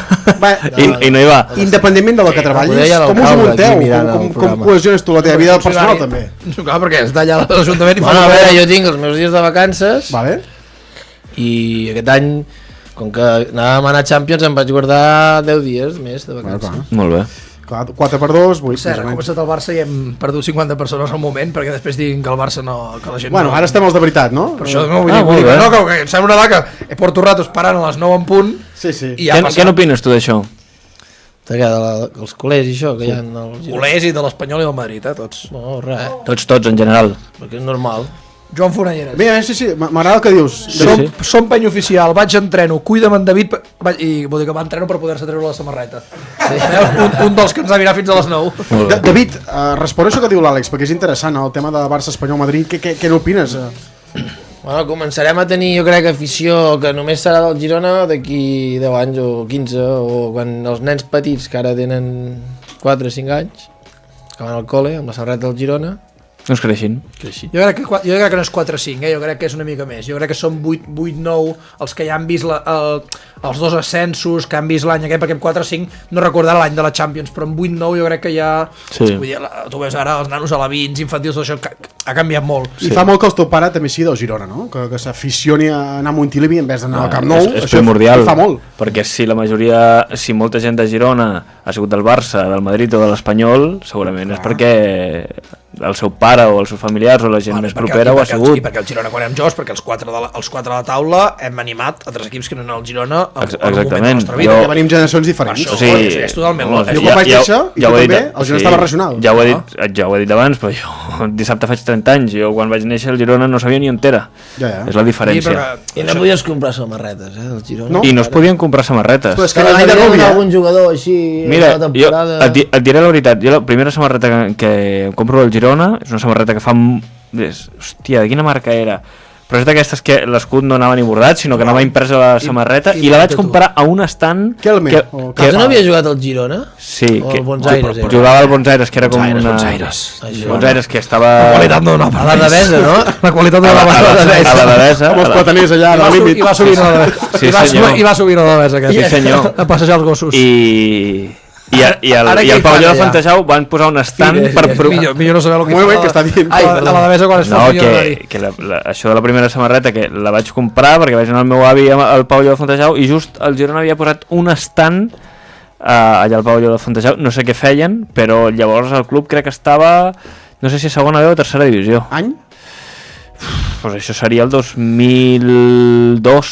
i no hi va. Independentment de la que treballis, com us munteu? Com cohesiones tu la teva vida personal també? Clar, perquè està allà a l'Ajuntament i fa... A veure, jo tinc els meus dies de vacances i aquest any, com que anàvem a anar a Champions, em vaig guardar 10 dies més de vacances. Molt bé. 4x2, 8. Cert, ha començat el Barça i hem perdut 50 persones al moment perquè després diguin que el Barça no... Que la gent bueno, ara estem els de veritat, no? Per això no vull dir que em sembla una vaca que porto rato esperant a les 9 en punt. Sí. Què n'opines tu d'això? Els culers i això que hi ha culers i de l'Espanyol i del Madrid, tots. No, res. Tots en general. Perquè és normal. Joan Fonelleres. Bé, sí, m'agrada el que dius. Som peny oficial, vaig entreno, cuida'm en David i vull dir que va entreno per poder-se treure la samarreta. Un dels que ens ha mirat fins a les 9. David, respon això que diu l'Àlex, perquè és interessant el tema de Barça, Espanyol, Madrid. Què n'opines? Bueno, començarem a tenir, jo crec, afició que només serà del Girona d'aquí 10 anys o 15, o quan els nens petits que ara tenen 4 o 5 anys que van al col·le amb la samarreta del Girona no es creixin. Jo crec que no és 4 o 5, jo crec que és una mica més. Jo crec que són 8-9 els que ja han vist els 2 ascensos, que han vist l'any aquest, perquè amb 4 o 5 no recordarà l'any de la Champions, però amb 8-9 jo crec que ja... Vull dir, tu veus ara els nanos alevins, infantils, tot això ha canviat molt. I fa molt que el teu pare també sigui del Girona, no? Que s'aficioni a anar a Montilivi en vez d'anar al Camp Nou. És primordial, fa molt. Perquè si molta gent de Girona ha sigut del Barça, del Madrid o de l'Espanyol, segurament és perquè el seu pare o els seus familiars o la gent més propera ho ha sigut. I perquè el Girona quan érem joves, perquè els 4 de la taula hem animat altres equips que no eren el Girona en un moment de la nostra vida. Ja venim generacions diferents. Això és totalment lògic. Jo quan vaig néixer, i tu també, el Girona estava regional. Ja ho he dit abans, però jo dissabte faig 30 anys, jo quan vaig néixer el Girona no sabia ni on era. És la diferència. I no podies comprar samarretes, del Girona. I no es podien comprar samarretes. Però és que l'any de Rubia... algun jugador així mira, jo et diré la veritat, jo la primera samarreta que compro al Girona és una samarreta que fa... Hòstia, de quina marca era? Però és d'aquestes que l'escut no anava ni bordat, sinó que anava impresa la samarreta i la vaig comprar a un estant... Que tu no havia jugat al Girona? Sí, que jugava al Bons Aires, que era com una... Bons Aires, que estava... La qualitat no anava. A la Devesa, no? La qualitat no anava. A la Devesa. Amb els plataners allà, al límit. I va subir a la Devesa. I va subir a la Devesa, aquest. Sí, senyor. A passejar els gossos. I al pavelló de Fontejau van posar un estant per... Millor no saber el que molt bé que està dient. A la Devesa quan es fa que això de la primera samarreta que la vaig comprar perquè vaig anar al meu avi al pavelló de Fontejau i just el Girona havia posat un estant allà al pavelló de Fontejau, no sé què feien, però llavors el club crec que estava, no sé si a segona B o tercera divisió. Any? Pues això seria el 2002,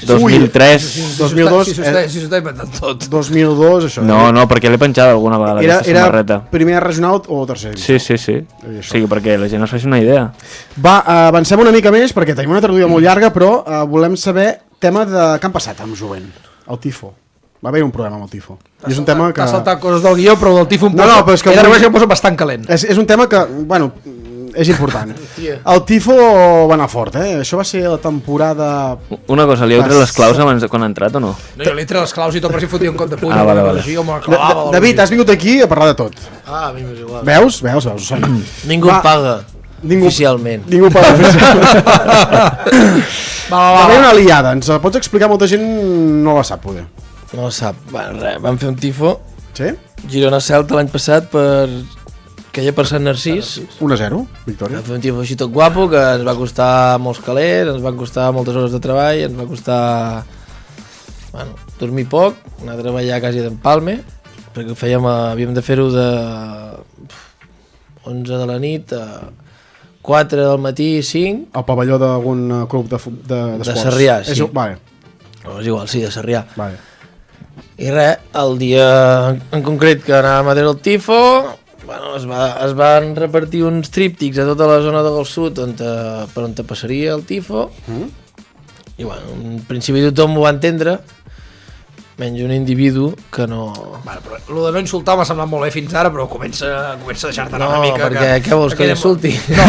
2003... 2002... Si s'ho està inventant tot. 2002, això. No, perquè l'he penjat alguna vegada aquesta samarreta. Era primera regional o tercera? Sí. Sí, perquè la gent es faci una idea. Va, avancem una mica més, perquè tenim una tertúlia molt llarga, però volem saber tema de què han passat amb Jovent, el tifo. Va haver un problema amb el tifo. És un tema que... T'ha saltat coses del guió, però del tifo em poso bastant calent. És un tema que, bueno... és important. El tifo va anar fort, Això va ser la temporada... Una cosa, li heu tret les claus abans de quan ha entrat o no? No, jo li he tret les claus i tot per si fotia un cop de puny. Vale. David, has vingut aquí a parlar de tot. A mi m'és igual. Veus? Ningú paga. Oficialment. Ningú paga oficialment. Va haver una liada, ens pots explicar? Molta gent no la sap, poder. No la sap. Vam fer un tifo. Sí? Girona-Celta l'any passat que hi ha per Sant Narcís 1-0, victòria. Vam fer un tifo així tot guapo que ens va costar molts calés, ens va costar moltes hores de treball, ens va costar dormir poc, anar a treballar quasi d'empalme, perquè havíem de fer-ho de 11 de la nit a 4 del matí, 5. Al pavelló d'algun club d'esports. De Sarrià, sí. Vale. No, és igual, sí, de Sarrià. Vale. I res, el dia en concret que anàvem a treure el tifo... es van repartir uns tríptics a tota la zona del sud per on passaria el tifo I bueno, en principi tothom ho va entendre, menys un individu que no... Bueno, però el de no insultar m'ha semblat molt bé fins ara, però comença a deixar-te anar No, una mica. perquè què vols, que l'insulti? No,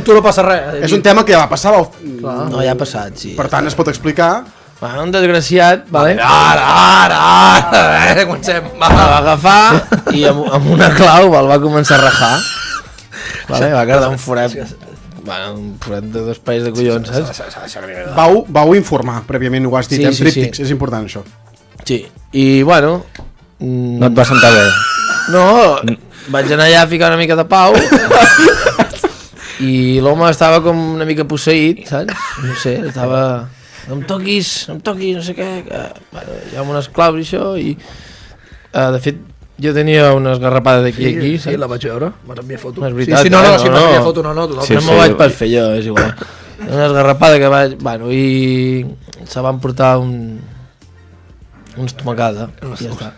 tu no passa res. És un tema que ja va passar, No, ja ha passat, sí. per tant es pot explicar. Bueno, un desgraciat, vale? Ara, comencem. El va agafar i amb una clau el va començar a rajar. Vale? Va quedar un forat. Bueno, un forat de 2 pairs de collons, saps? Vau informar prèviament, ho has dit, Sí, en sí, tríptics, sí. és important això. Sí. I bueno... No et va sentar bé. No, vaig anar allà a ficar una mica de pau i l'home estava com una mica posseït, saps? No sé, estava... No em toquis, no sé què... Bueno, hi ha unes claus i això i... de fet, jo tenia una esgarrapada d'aquí a aquí, Sí, la vaig veure, m'has enviat foto. No és veritat, Sí, no, no, m'has foto, no, totalment. Sí, no m'ho vaig pas fer jo, és igual. Una esgarrapada que vaig... Bueno, i se van portar una estomacada i ja està.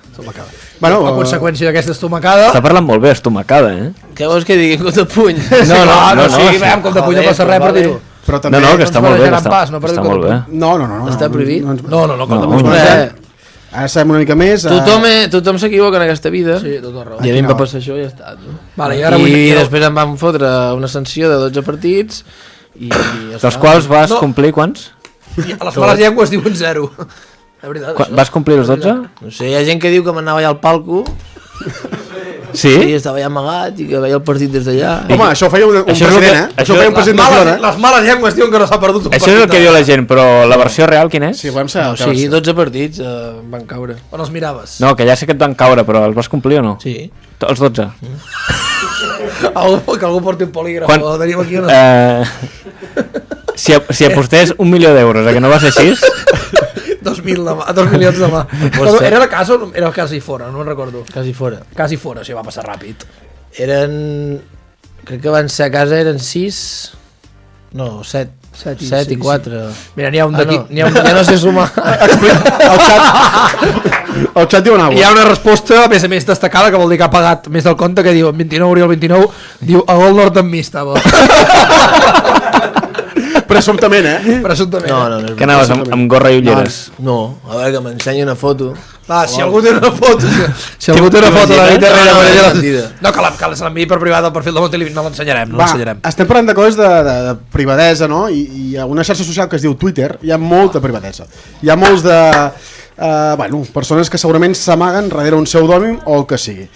Bueno, A conseqüència d'aquesta estomacada... Està parlant molt bé, estomacada, eh? Què vols que digui en compte puny? No, sí, sí. veiem com de puny no passa res per dir-ho. però també... No, que està ens molt bé, que barrejaran pas, no està perdem molt bé. No. Està prohibit? No, com de No, puny. Ara sabem una mica més. Tothom s'equivoca en aquesta vida. Sí, tot el raó. I a mi em va passar això i ja està. No? Vale, i ara I després em van fotre una sanció de 12 partits i ja Dels està. quals vas No. complir quants? A les males llengües diuen 0. És veritat, això. Vas complir els 12? No sé, hi ha gent que diu que m'anava allà al palco Sí? i estava allà amagat i que veia el partit des d'allà. Home, això ho feia un Això és el president, que- Això ho feia un president del Girona, Les males llengües diuen que no s'ha perdut un Això és el que diu la gent, però la versió real quina és? Sí, volem saber. No, sí, 12 partits van caure. On els miraves? No, que ja sé que et van caure, però els vas complir o no? Sí. Els 12. Que algú porti un polígraf. Quan- O tenim aquí una... Si apostés 1 milió d'euros a que no va ser així, 2 milions de mà. pot ser. Era la casa o era quasi fora? No me'n recordo. Quasi fora. Quasi fora, o sigui, va passar ràpid. Eren... Crec que van ser a casa, eren 6... No, 7. 7 i 4. Mira, n'hi ha un d'aquí. No. Ja no sé sumar. El xat diu Hi ha una resposta, a més destacada, que vol dir que ha pagat més del compte, que diu, 29, Oriol 29, diu, a gol nord amb mi estava. Presumptament, Presumptament. No és que anaves amb gorra i ulleres. No, a veure que m'ensenyi una foto. Va, si algú té una foto, si algú té una foto de la nit darrere, No, per és allà... mentida. No, que se l'enviï per privat al perfil de Montelivi, no l'ensenyarem, no Va, l'ensenyarem. estem parlant de coses de privadesa, no? I a una xarxa social que es diu Twitter hi ha molta privadesa. Hi ha molts de... persones que segurament s'amaguen darrere un pseudònim o el que sigui.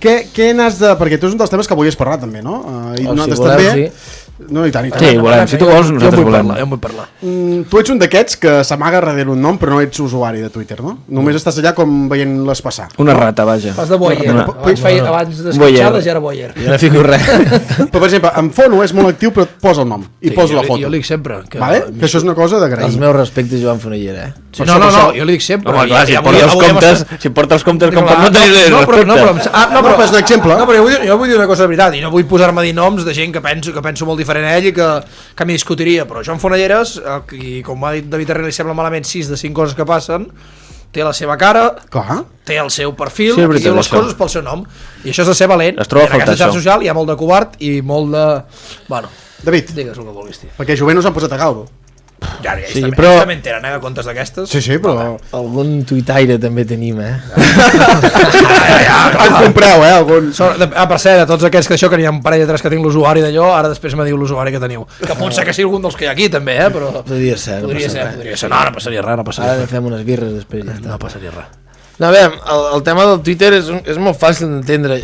Què n'has de... Perquè tu és un dels temes que volies parlar també, no? I O si nosaltres voleu, també... sí. No, i tant, i tant. Sí, volem. Si tu vols, nosaltres volem. Jo en vull parlar. Tu ets un d'aquests que s'amaga darrere un nom però no ets usuari de Twitter, no? Només estàs allà com veient-les passar. Una rata, vaja. Fas de boyer. Una- Abans d'esquitxades ja era boyer. Jo no fico res. Però, per exemple, en Fono és molt actiu però et posa el nom i posa la foto. Jo li dic sempre. Que Vale? Que això és una cosa d'agrair. Els meus respectes, Joan Fonellera, Sí, no, jo li dic sempre. Home, clar, si I porta els avui hem comptes, estat- si porta els comptes com per Clar, no tenir no, però, respecte. No, però és un exemple. No, però jo vull dir una cosa de veritat, i no vull posar-me a dir noms de gent que penso molt diferent a ell i que m'hi discutiria, però Joan Fonelleres, i com ha dit David Herrera, li sembla malament 6 de 5 coses que passen, té la seva cara, Clar. té el seu perfil, Sí, és i veritat, diu les això. coses pel seu nom, i això és de ser valent. Es troba I en a faltar aquesta xarxa això. social hi ha molt de covard i molt de... Bueno, David, digues el que vulguis, tio. perquè Jovent us han posat a Galdo. Ja, ells Sí, també, però- ells també en tenen, comptes d'aquestes. Sí, però... Algun tuitaire també tenim, En compreu, algun... Per cert, de tots aquests que això, que n'hi ha un parell de tres que tinc l'usuari d'allò, ara després me diu l'usuari que teniu. Que pot ser que sigui algun dels que hi ha aquí, també, però... Podria ser, no Podria passa ser, res. podria ser. No, no passaria res, no passaria Ara res. fem unes birres després, ja està. No passaria res. No, a veure, el tema del Twitter és molt fàcil d'entendre.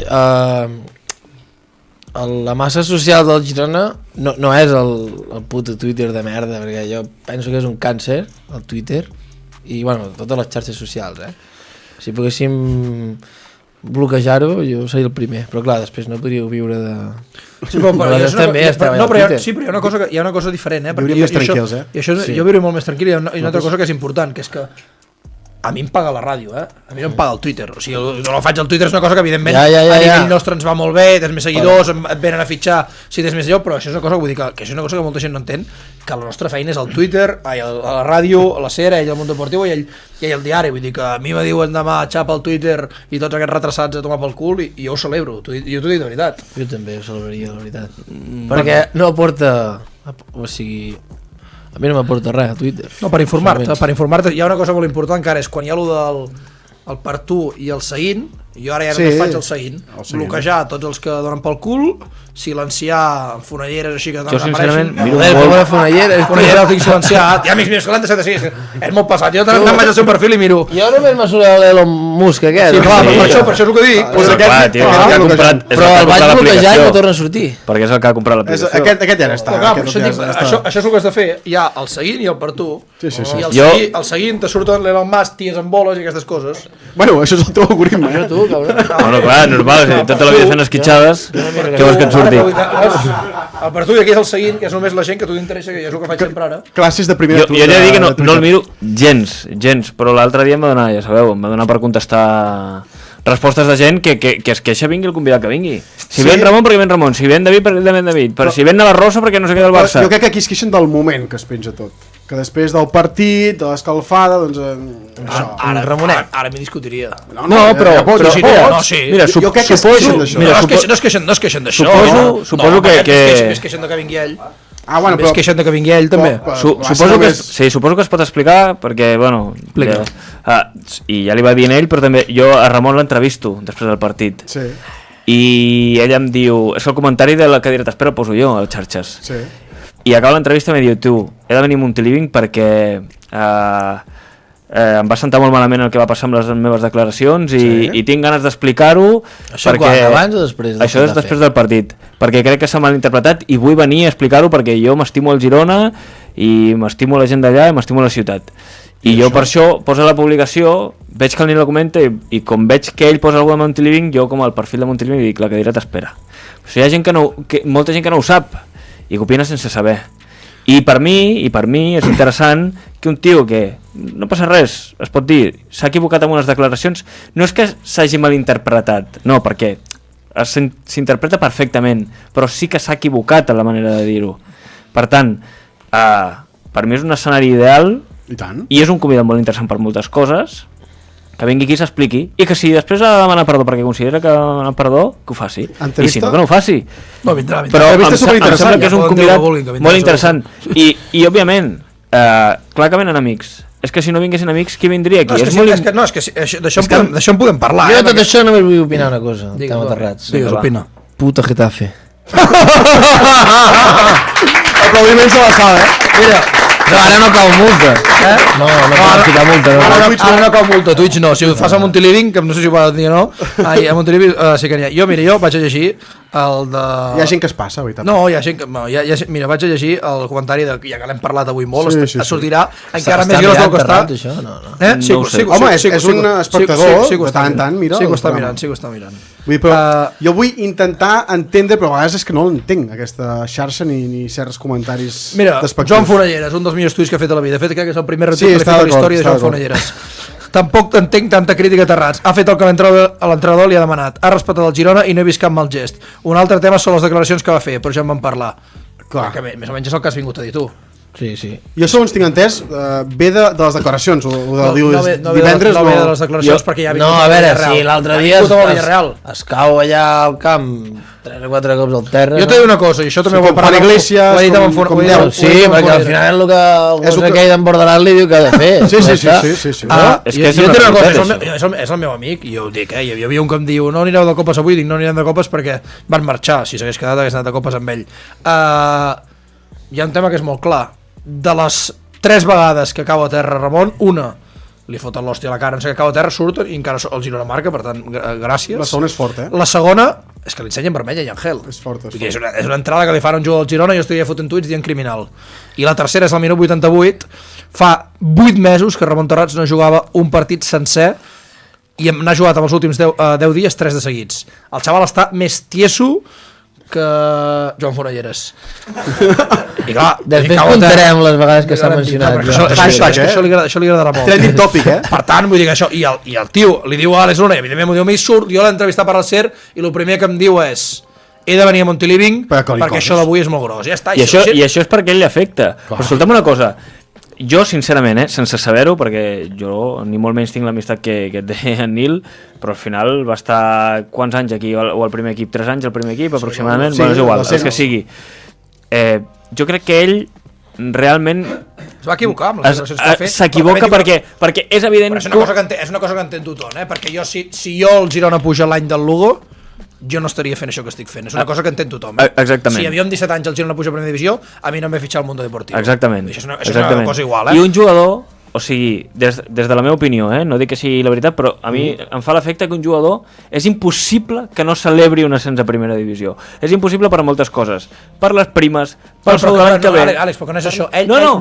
La massa social del Girona no és el puto Twitter de merda, perquè jo penso que és un càncer, el Twitter, i bueno, totes les xarxes socials, Si poguéssim bloquejar-ho, jo seria el primer, però clar, després no podríeu viure de... Sí, però, Vosaltres també esteu no, al però Twitter. sí, però hi ha una cosa, hi ha una cosa diferent, Viuríem més tranquils, I això, Sí. jo viuré molt més tranquil, i hi ha una altra cosa que és important, que és que a mi em paga la ràdio, a mi no em paga el Twitter, o sigui, no faig el Twitter és una cosa que evidentment Ja. a nivell nostre ens va molt bé, tens més seguidors, et venen a fitxar si tens més allò, però això és una cosa que vull dir que això és una cosa que molta gent no entén, que la nostra feina és el Twitter, a la ràdio, a la Sera, ell al Mundo Deportiu i ell al diari, vull dir que a mi me diuen demà xapa al Twitter i tots aquests retrasats a tomar pel cul i jo ho celebro, jo t'ho dic de veritat. Jo també ho celebraria, la veritat. Perquè no aporta... O sigui... A mi no m'aporta res a Twitter. No, per informar-te, hi ha una cosa molt important que ara és quan hi ha allò del el per tu i el seguint, jo ara ja només faig el seguint, bloquejar tots els que donen pel cul, silenciar amb fonelleres així que jo sincerament miro molt fonelleres, fonellera el tinc silenciat, hi ha amics meus que l'han deixat així, és molt passat, jo també vaig al seu perfil i miro. Jo només m'assura l'Elon Musk aquest. Sí, clar, per això és el que dic. Però el vaig bloquejar i no torna a sortir. Perquè és el que ha comprat l'aplicació. Aquest ja no està. Això és el que has de fer, hi ha el seguint i el per tu, i el seguint te surten l'Elon Musk, ties amb boles i aquestes coses. Bueno, això és el teu algoritme. Això tu, cabrón. Bueno, clar, normal, tota la vida fent esquitxades, què vols que et surti? El per tu i aquí és el seguint, que és només la gent que a tu t'interessa, que és el que faig sempre ara. Classes de primera Jo ja dic que no el miro gens, però l'altre dia em va donar, ja sabeu, em va donar per contestar respostes de gent que es queixa vingui el convidat que vingui. Si ven Ramon, perquè ven Ramon, si ven David, perquè ven David, però si ven Navarroso, perquè no sé què del Barça. Jo crec que aquí es queixen del moment que es penja tot. Que després del partit, de l'escalfada, doncs... Ara, Ramonet, ara m'hi discutiria. No, però mira, jo crec que es queixen d'això. No es queixen d'això. Suposo que... Es queixen de que vingui ell. Ah, bueno, però... Es queixen de que vingui ell, també. Suposo que es pot explicar, perquè, bueno... I ja li va dir a ell, però també jo a Ramon l'entrevisto després del partit. Sí. I ell em diu... És el comentari de la cadira t'espera, poso jo a les xarxes. Sí. I acaba l'entrevista i em diu, tu, he de venir a Monteliving perquè em va sentar molt malament el que va passar amb les meves declaracions i tinc ganes d'explicar-ho. Això quan, abans o després? Això és després del partit, perquè crec que s'ha malinterpretat i vull venir a explicar-ho perquè jo m'estimo el Girona i m'estimo la gent d'allà i m'estimo la ciutat. I jo per això poso la publicació, veig que el Nil la comenta i com veig que ell posa alguna de Monteliving, jo com al perfil de Monteliving dic, la cadira t'espera. O sigui, hi ha gent molta gent que no ho sap i que opina sense saber. I per mi és interessant que un tio que, no passa res, es pot dir, s'ha equivocat amb unes declaracions, no és que s'hagi malinterpretat, no, perquè s'interpreta perfectament, però sí que s'ha equivocat en la manera de dir-ho. Per tant, per mi és un escenari ideal i és un convidat molt interessant per moltes coses, que vingui aquí i s'expliqui, i que si després ha de demanar perdó perquè considera que ha de demanar perdó, que ho faci. I si no, que no ho faci. No, vindrà. Però em sembla que és un convidat molt interessant. I òbviament, clar que venen amics. És que si no vinguessin amics, qui vindria aquí? D'això en podem parlar. Jo de tot això només vull opinar una cosa. Tema Terrats. Digues, opina. Puta Getafe. Aplaudiments a la sala, Mira, no, ara no cau multa. No cal ficar multa. Ara no cau multa, Twitch no. Si ho fas a Monteliving, que no sé si ho va dir o no, a Monteliving sí que n'hi ha. Jo vaig a llegir el de... Hi ha gent que es passa, veritat. No, hi ha gent que... Mira, vaig a llegir el comentari de... Ja que l'hem parlat avui molt, sortirà encara més gros del que està. Sí, home, és un espectador, de tant en tant, mira. Sí que ho està mirant. Jo vull intentar entendre, però a vegades és que no l'entenc, aquesta xarxa ni certs comentaris despectius. Mira, Joan Fonelleres, un dels millors tuits que ha fet a la vida. De fet, crec que és el primer retuit que l'he fet a la història de Joan Fonelleres. Tampoc entenc tanta crítica a Terrats. Ha fet el que l'entrenador li ha demanat. Ha respectat el Girona i no he vist cap mal gest. Un altre tema són les declaracions que va fer, però ja en vam parlar. Clar. Que més o menys és el que has vingut a dir tu. Sí. Jo segons tinc entès, ve de les declaracions, o divendres... No ve de les declaracions perquè ja ha vingut a Villarreal. No, a veure, si l'altre dia es cau allà al camp 3 o 4 cops al terra... Jo t'he dit una cosa, i això també ho he parlat... Com Déu. Sí, perquè al final és el que el que aquell d'en Borderlands li diu que ha de fer. Sí. Jo t'he dit una cosa, és el meu amic, i jo ho dic, hi havia un que em diu no anireu de copes avui, dic no anirem de copes perquè van marxar, si s'hagués quedat hagués anat de copes amb ell. Hi ha un tema que és molt clar. De les 3 vegades que cau a terra Ramon, una li foten l'hòstia a la cara, no sé que cau a terra, surten i encara el Girona marca, per tant, gràcies. La segona és forta, La segona és que li ensenyen vermella i Angel. És forta. És una entrada que li fan a un jugador del Girona i jo estaria fotent tuits dient criminal. I la tercera és al minut 88, fa 8 mesos que Ramon Terrats no jugava un partit sencer i n'ha jugat amb els últims 10 dies 3 de seguits. El xaval està més tieso que Joan Fonelleres. I clar, després comptarem les vegades que s'ha mencionat. Això li agradarà molt. Trending topic, Per tant, vull dir que això... I el tio li diu a Àlex Luna, i evidentment m'ho diu a mi, surt, jo l'he entrevistat per al CER, i el primer que em diu és he de venir a Monteliving perquè això d'avui és molt gros. Ja està. I això és perquè ell li afecta. Però escolta'm una cosa, jo sincerament, sense saber-ho, perquè jo ni molt menys tinc l'amistat que té en Nil, però al final va estar quants anys aquí, o el primer equip, 3 anys al primer equip aproximadament, bueno, és igual, els que sigui. Jo crec que ell realment Es va equivocar amb les declaracions que va fer. s'equivoca perquè és evident Però és una cosa que entén tothom, perquè jo, si jo el Girona puja l'any del Lugo, jo no estaria fent això que estic fent. És una cosa que entén tothom. Exactament. Si jo amb 17 anys el Girona puja a primera divisió, a mi no em ve fitxar al Mundo Deportivo. Exactament. Això és una cosa igual, I un jugador, o sigui, des de la meva opinió, no dic que sigui la veritat, però a mi em fa l'efecte que un jugador és impossible que no celebri un ascens a primera divisió. És impossible per moltes coses. Per les primes, pel sou de l'any que ve. Àlex, però no és això.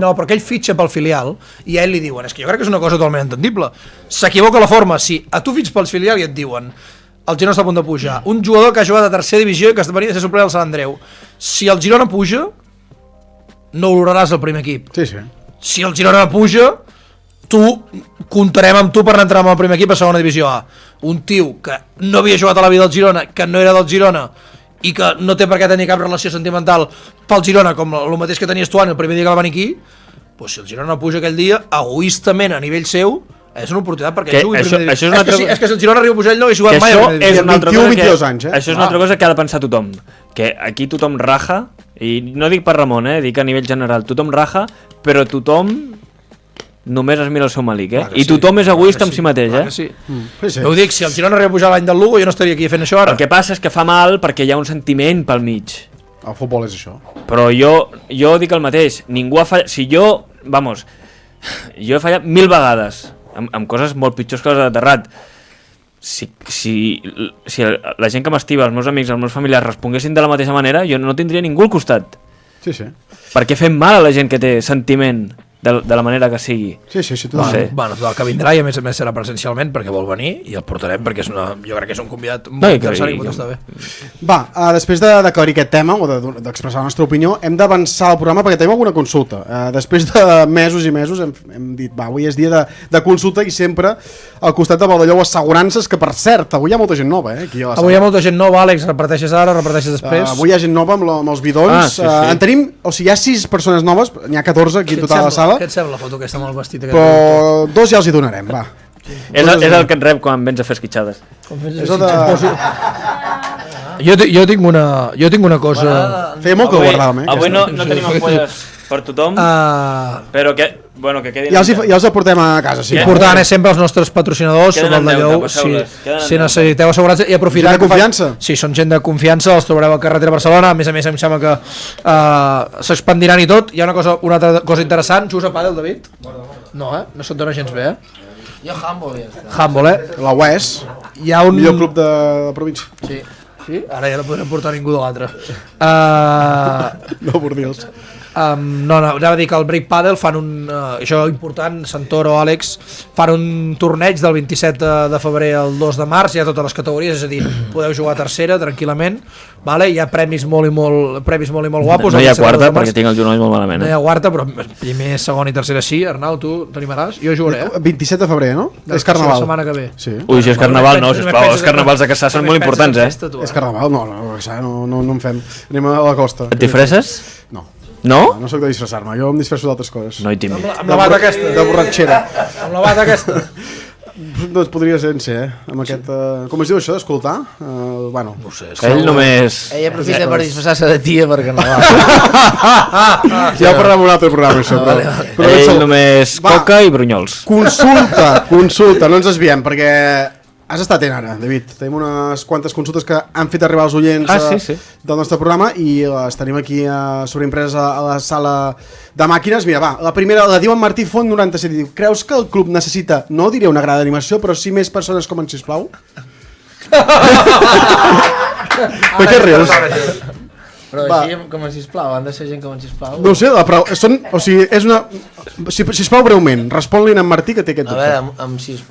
No, perquè ell fitxa pel filial i a ell li diuen, és que jo crec que és una cosa totalment entendible. S'equivoca la forma. Si a tu fitxes pel filial i et diuen el Girona està a punt de pujar, un jugador que ha jugat a tercera divisió i que venia a ser suplent al Sant Andreu, si el Girona puja, no oloraràs el primer equip. Sí, sí. Si el Girona puja, comptarem amb tu per entrar amb el primer equip a segona divisió A. Un tio que no havia jugat a la vida del Girona, que no era del Girona i que no té per què tenir cap relació sentimental pel Girona, com el mateix que tenies tu el primer dia que va venir aquí, doncs si el Girona puja aquell dia, egoistament a nivell seu, és una oportunitat perquè ell jugui primera divisió. És que si el Girona arriba a pujar ell no ha jugat mai a primera divisió. Això és una altra cosa que ha de pensar tothom, que aquí tothom raja, i no dic per Ramon, dic a nivell general, tothom raja, però tothom només es mira el seu malic, i tothom és egoista amb si mateix, sí. Jo ho dic, si el Girona arriba a pujar l'any del Lugo jo no estaria aquí fent això ara. El que passa és que fa mal perquè hi ha un sentiment pel mig. El futbol és això. Però jo dic el mateix, ningú ha fallat, jo he fallat 1000 vegades amb coses molt pitjors que les de Terrat. Si la gent que m'estima, els meus amics, els meus familiars responguessin de la mateixa manera, jo no tindria ningú al costat. Sí, sí. Perquè fem mal a la gent que té sentiment de la manera que sigui. Sí, no sé. Bueno, el que vindrà i a més serà presencialment perquè vol venir i el portarem perquè jo crec que és un convidat molt interessant i pot estar bé. Va, després d'aclarir aquest tema o d'expressar la nostra opinió, hem d'avançar el programa perquè tenim alguna consulta. Després de mesos i mesos hem dit, avui és dia de consulta i sempre al costat de Badallau Assegurances, que per cert, avui hi ha molta gent nova. Avui hi ha molta gent nova, Àlex, reparteixes ara, reparteixes després. Avui hi ha gent nova amb els bidons. En tenim, o sigui, hi ha 6 persones noves, n'hi ha 14 aquí total a la sala. Què et sembla la foto aquesta amb el vestit? Però 2 ja els hi donarem, va. És el que et rep quan vens a fer esquitxades. És el de... Jo tinc una cosa... Feia molt que ho guardàvem, Avui no tenim ampolles per tothom, però que quedin... Ja els aportem a casa, sí. L'important és sempre els nostres patrocinadors, són el de Lleu, si necessiteu assegurança i aprofitar... Gent de confiança? Sí, són gent de confiança, els trobareu a carretera Barcelona, a més em sembla que s'expandiran i tot. Hi ha una altra cosa interessant, jugues a pàdel, David? No, no se't dona gens bé, Jo handball, handball, La UES, millor club de la província. Sí, ara ja no podrem portar ningú de l'altre. No, Bordils. No, anava a dir que al Break Paddle fan això important, Santoro, Àlex, fan un torneig del 27 de febrer al 2 de març, hi ha totes les categories, és a dir, podeu jugar a tercera tranquil·lament, vale? Hi ha premis molt i molt guapos. No hi ha quarta perquè tinc el genoll molt malament. No hi ha quarta, però primer, segon i tercera sí. Arnau, tu t'animaràs? Jo jugaré. 27 de febrer, no? És carnaval. La setmana que ve. Sí. Ui, si és carnaval, no, sisplau, els carnavals de Caçà són molt importants, És carnaval, no en fem. Anem a la costa. Et disfresses? No. No? No soc de disfressar-me, jo em disfresso d'altres coses. No hi tímid. Amb la bata aquesta. De borratxera. Amb la bata aquesta. Doncs podria ser, amb aquest... Com es diu això, d'escoltar? Bueno, no sé. Ell només... Ell aprofita per disfressar-se de tia per carnaval. Ja ho parlem un altre programa, això. Però ell només coca i brunyols. Consulta, no ens desviem, perquè... Has estat ara, David. Tenim unes quantes consultes que han fet arribar els oients del nostre programa i les tenim aquí sobreimpreses a la sala de màquines. Mira, va, la primera la diu en Martí Font 97 i diu: creus que el club necessita, no diré una grada d'animació, però sí més persones com en Sisplau? Per què rius? Però així com en Sisplau, han de ser gent com en Sisplau. No ho sé, o sigui, és una... Sisplau, breument, respon-li en Martí que té aquest dubte. A veure,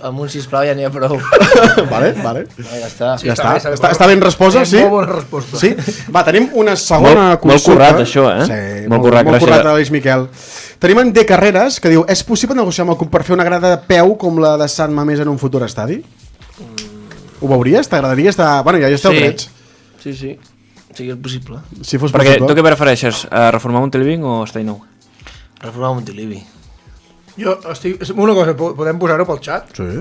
amb un Sisplau ja n'hi ha prou. Vale. Ja està. Està ben resposa, sí? Molt bona resposta. Sí? Va, tenim una segona consulta. Molt currat, això, Sí, molt currat, Aleix Miquel. Tenim en D. Carreras, que diu: és possible negociar amb el club per fer una grada de peu com la de Sant Mamés en un futur estadi? Ho veuries? T'agradaria estar... Bueno, ja esteu drets. Sí. Sí que és possible. Si fos perquè possible. tu què prefereixes? Reformar Montilivi o estar nou? Reformar Montilivi. Jo estic... Una cosa, podem posar-ho pel xat? Sí.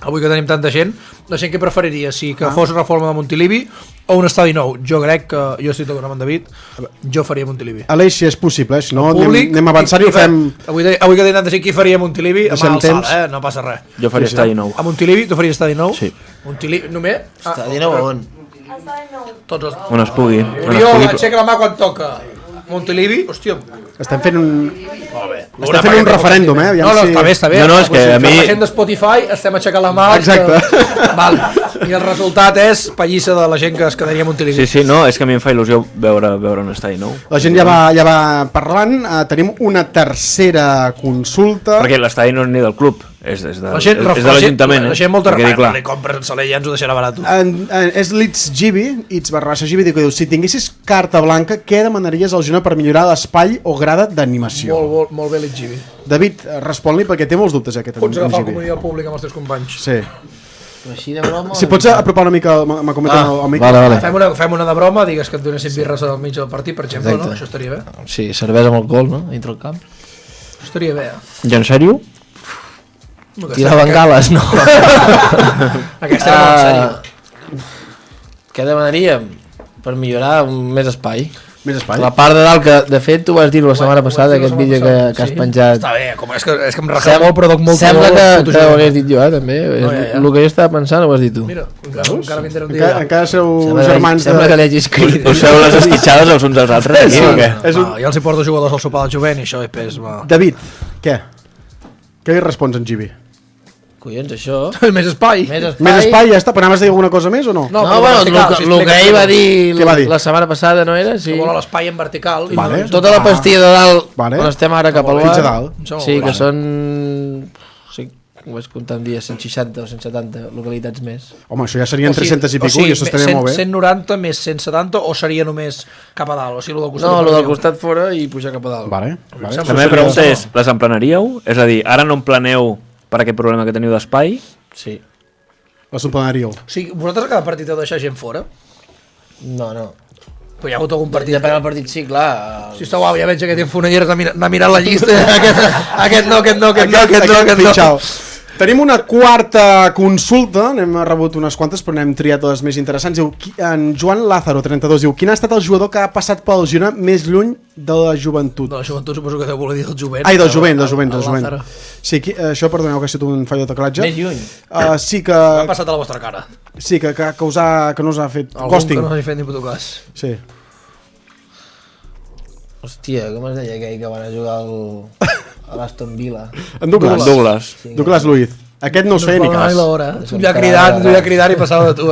avui que tenim tanta gent, la gent que preferiria, si que fos reforma de Montilivi o un estadi nou. Jo crec que, jo estic d'acord amb en David, jo faria Montilivi. Aleix, si és possible, si no Públic, anem a avançar i ho fem... Avui que tenim tanta gent, qui faria Montilivi? A mà alçada, no passa res. Jo faria estadi nou. A Montilivi, tu faries estadi nou? Sí. Montilivi, només? Estadi nou on? Tots els... On es pugui. Oriol, aixeca la mà quan toca. Montilivi, hòstia. Estem fent un... Molt bé. Estem fent un referèndum, No, està bé, està bé. No, és que a mi... La gent de Spotify estem aixecant la mà. Exacte. Val. I el resultat és pallissa de la gent que es quedaria a Montilivi. Sí, no, és que a mi em fa il·lusió veure un estadi nou. La gent ja va parlant. Tenim una tercera consulta. Perquè l'estadi no és ni del club, és de l'Ajuntament. La gent molta refrena, li compres el Saler, ja ens ho deixarà barat. És l'Its Gibi, Its/Gibi, diu, si tinguessis carta blanca, què demanaries al Girona per millorar l'espai o grada d'animació? Molt bé l'Itgibi. David, respon-li perquè té molts dubtes aquest Pots agafar el Gibi. comunitat públic amb els teus companys. Sí. Així de broma... Si pots apropar una mica m'ha comentat al mic. Vale. Fem una de broma, digues que et donessin birres al mig del partit, per exemple, Exacte. no? Això estaria bé. Sí, cervesa amb alcohol, no? Dintre el camp. Això estaria bé. I en sèrio? Tirar bengales, no. Aquesta era molt en sèrio. Què demanaríem? Per millorar més espai. Més espai. La part de dalt, que de fet tu vas dir-ho la setmana passada, aquest vídeo que has penjat. Està bé, és que em rajava molt, però doc molt Sembla que ho fotogènic. hagués dit jo, també. ja. El que jo estava pensant ho has dit tu. Mira, encara vindré un dia. Encara sou Sembla germans que l'he escrit. Us feu les esquitxades els uns als altres aquí o què? Jo els hi porto jugadors al sopar del jovent i això és pes. David, què? Què li respons en Gibi? Collons, això... Més espai. Més espai, ja està, però anaves a dir alguna cosa més o no? No, bueno, el que ell va dir Què va dir? la setmana passada, no era? Que Sí. vol l'espai en vertical. Vale. Tota la pastilla de dalt, Vale. on estem ara cap al Fins a bar. dalt. Sí, que són... Sí, ho vaig comptar en dies, 160 o 170 localitats més. Home, això ja serien 300 i pico i això estaria molt bé. 190 més 170 o seria només cap a dalt? O sigui, el del costat. No, el del costat fora i pujar cap a dalt. Vale. Sembla La meva pregunta és, les emplenaríeu? És a dir, ara no empleneu per aquest problema que teniu d'espai? Sí. La subplanaríeu. O sigui, vosaltres a cada partit heu de deixar gent fora? No. Però hi ha hagut algun partit... Depèn del partit, sí, clar. Si està guau, ja veig que aquest Fonellera n'ha mirat la llista. Aquest no. Pitjau. Tenim una quarta consulta, n'hem rebut unes quantes però n'hem triat les més interessants. Diu, en Joan Lázaro, 32, diu, quin ha estat el jugador que ha passat pel Girona més lluny de la joventut? De la joventut suposo que deu voler dir del jovent. Ai, del jovent. Lázaro. Sí, això, perdoneu que ha sigut un fallo de teclatge. Més lluny. Sí que... Ha passat a la vostra cara. Sí, que no us ha fet Algun ghosting. que no s'hagi fet ni puto cas. Sí. Hòstia, com es deia aquell que van a jugar a l'Aston Villa? En Douglas. Douglas. Douglas Luiz. Aquest no us feia ni cas. Tu ja cridant i passava de tu,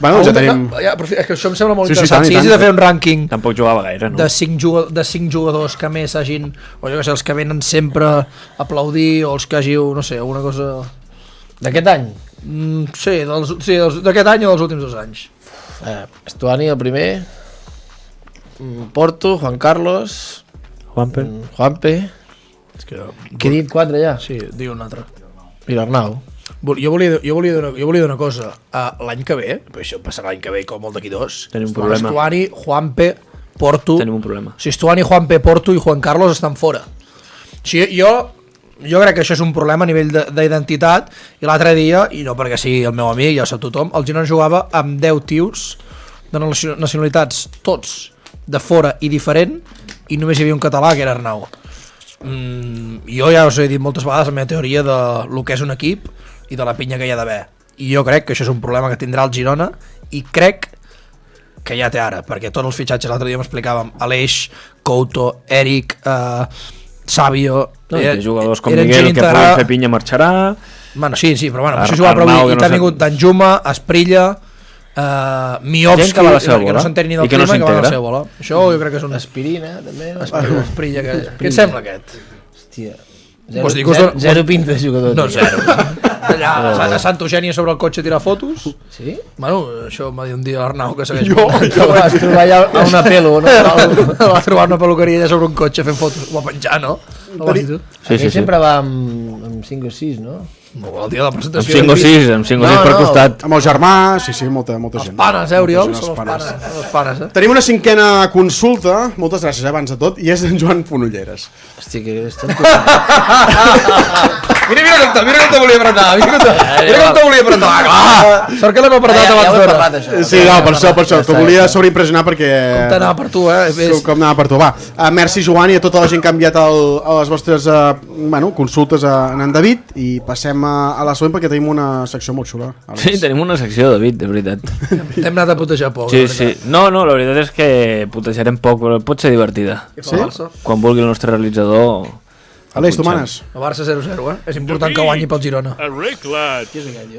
Bueno, ja tenim... És que això em sembla molt Sí, sí, interessant. tant, Si i hagués tant. de fer un rànquing Tampoc jugava gaire, no? de 5 jugadors que més hagin, o jo que sé, els que venen sempre a aplaudir, o els que hagiu, no sé, alguna cosa... D'aquest any? Sí, d'aquest any o dels últims 2 anys. Estuani el primer, Porto, Juan Carlos, Juanpe, que he dit 4 ja? Sí, diu un altre. I l'Arnau. Jo volia dir una cosa. L'any que ve, però això passarà l'any que ve com molt d'aquí 2, Tenim un problema. Estuani, Juanpe, Porto... Tenim un problema. Si Estuani, Juanpe, Porto i Juan Carlos estan fora. Si jo crec que això és un problema a nivell d'identitat, i l'altre dia, i no perquè sigui el meu amic, ja ho sap tothom, el Girona jugava amb 10 tios de nacionalitats, tots de fora i diferent, i només hi havia un català, que era Arnau. Jo ja us he dit moltes vegades la meva teoria de lo que és un equip i de la pinya que hi ha d'haver, i jo crec que això és un problema que tindrà el Girona, i crec que ja té ara, perquè tots els fitxatges l'altre dia m'explicàvem, Aleix, Couto, Eric, Savio, No, i té jugadors com eren Miguel gent que integrada. poden fer pinya marxarà. Bueno, sí, però bueno, això Arnau, jugava, però que i no t'ha sé- vingut Danjuma, Esprilla, Miovski, Gent que va a la seva que no bola s'entén ni del i que no clima i que va a la s'integra. seva bola. Això jo crec que és un... Aspirina, també. Esprilla, què et sembla aquest? Hòstia. Vols dir que us dona- Zero pinta de jugador. No, zero. Allà a Santa Eugènia sobre el cotxe a tirar fotos. Sí? Bueno, això m'ha dit un dia l'Arnau que segueix. Que vas trobar allà a una pelo, no? Va trobar una peluqueria allà sobre un cotxe fent fotos. Ho va penjar, no? No ho vas dir tu? Sí, sí, sí. Sempre va amb 5 o 6, no? El dia de la Amb presentació. 5 o 6, amb 5 o 6 per costat. Amb el germà, sí, molta gent. Panes, Oriol? Molta gent, Són els panes, Tenim una cinquena consulta, moltes gràcies, abans de tot, i és d'en Joan Fonolleres. Hòstia, que és tot... Mira com te volia apretar, mira com te volia apretar, clar. Sort que l'hem apretat Ja abans ho he d'hora. parlat, això. Sí, no, per això, que volia sobreimpressionar perquè... Com t'anava per tu, Com anava per tu, va. Merci, Joan, i a tota la gent que ha enviat a les vostres consultes a en David, i passem a la següent perquè tenim una secció molt xula. Àlex. Sí, tenim una secció, David, de veritat. Hem anat a putejar poc. Sí, sí. No, la veritat és que putejarem poc, però pot ser divertida. Sí? Quan vulgui el nostre realitzador... Àlex, tu manes. El Barça 0-0, És important que guanyi pel Girona. Arregla't.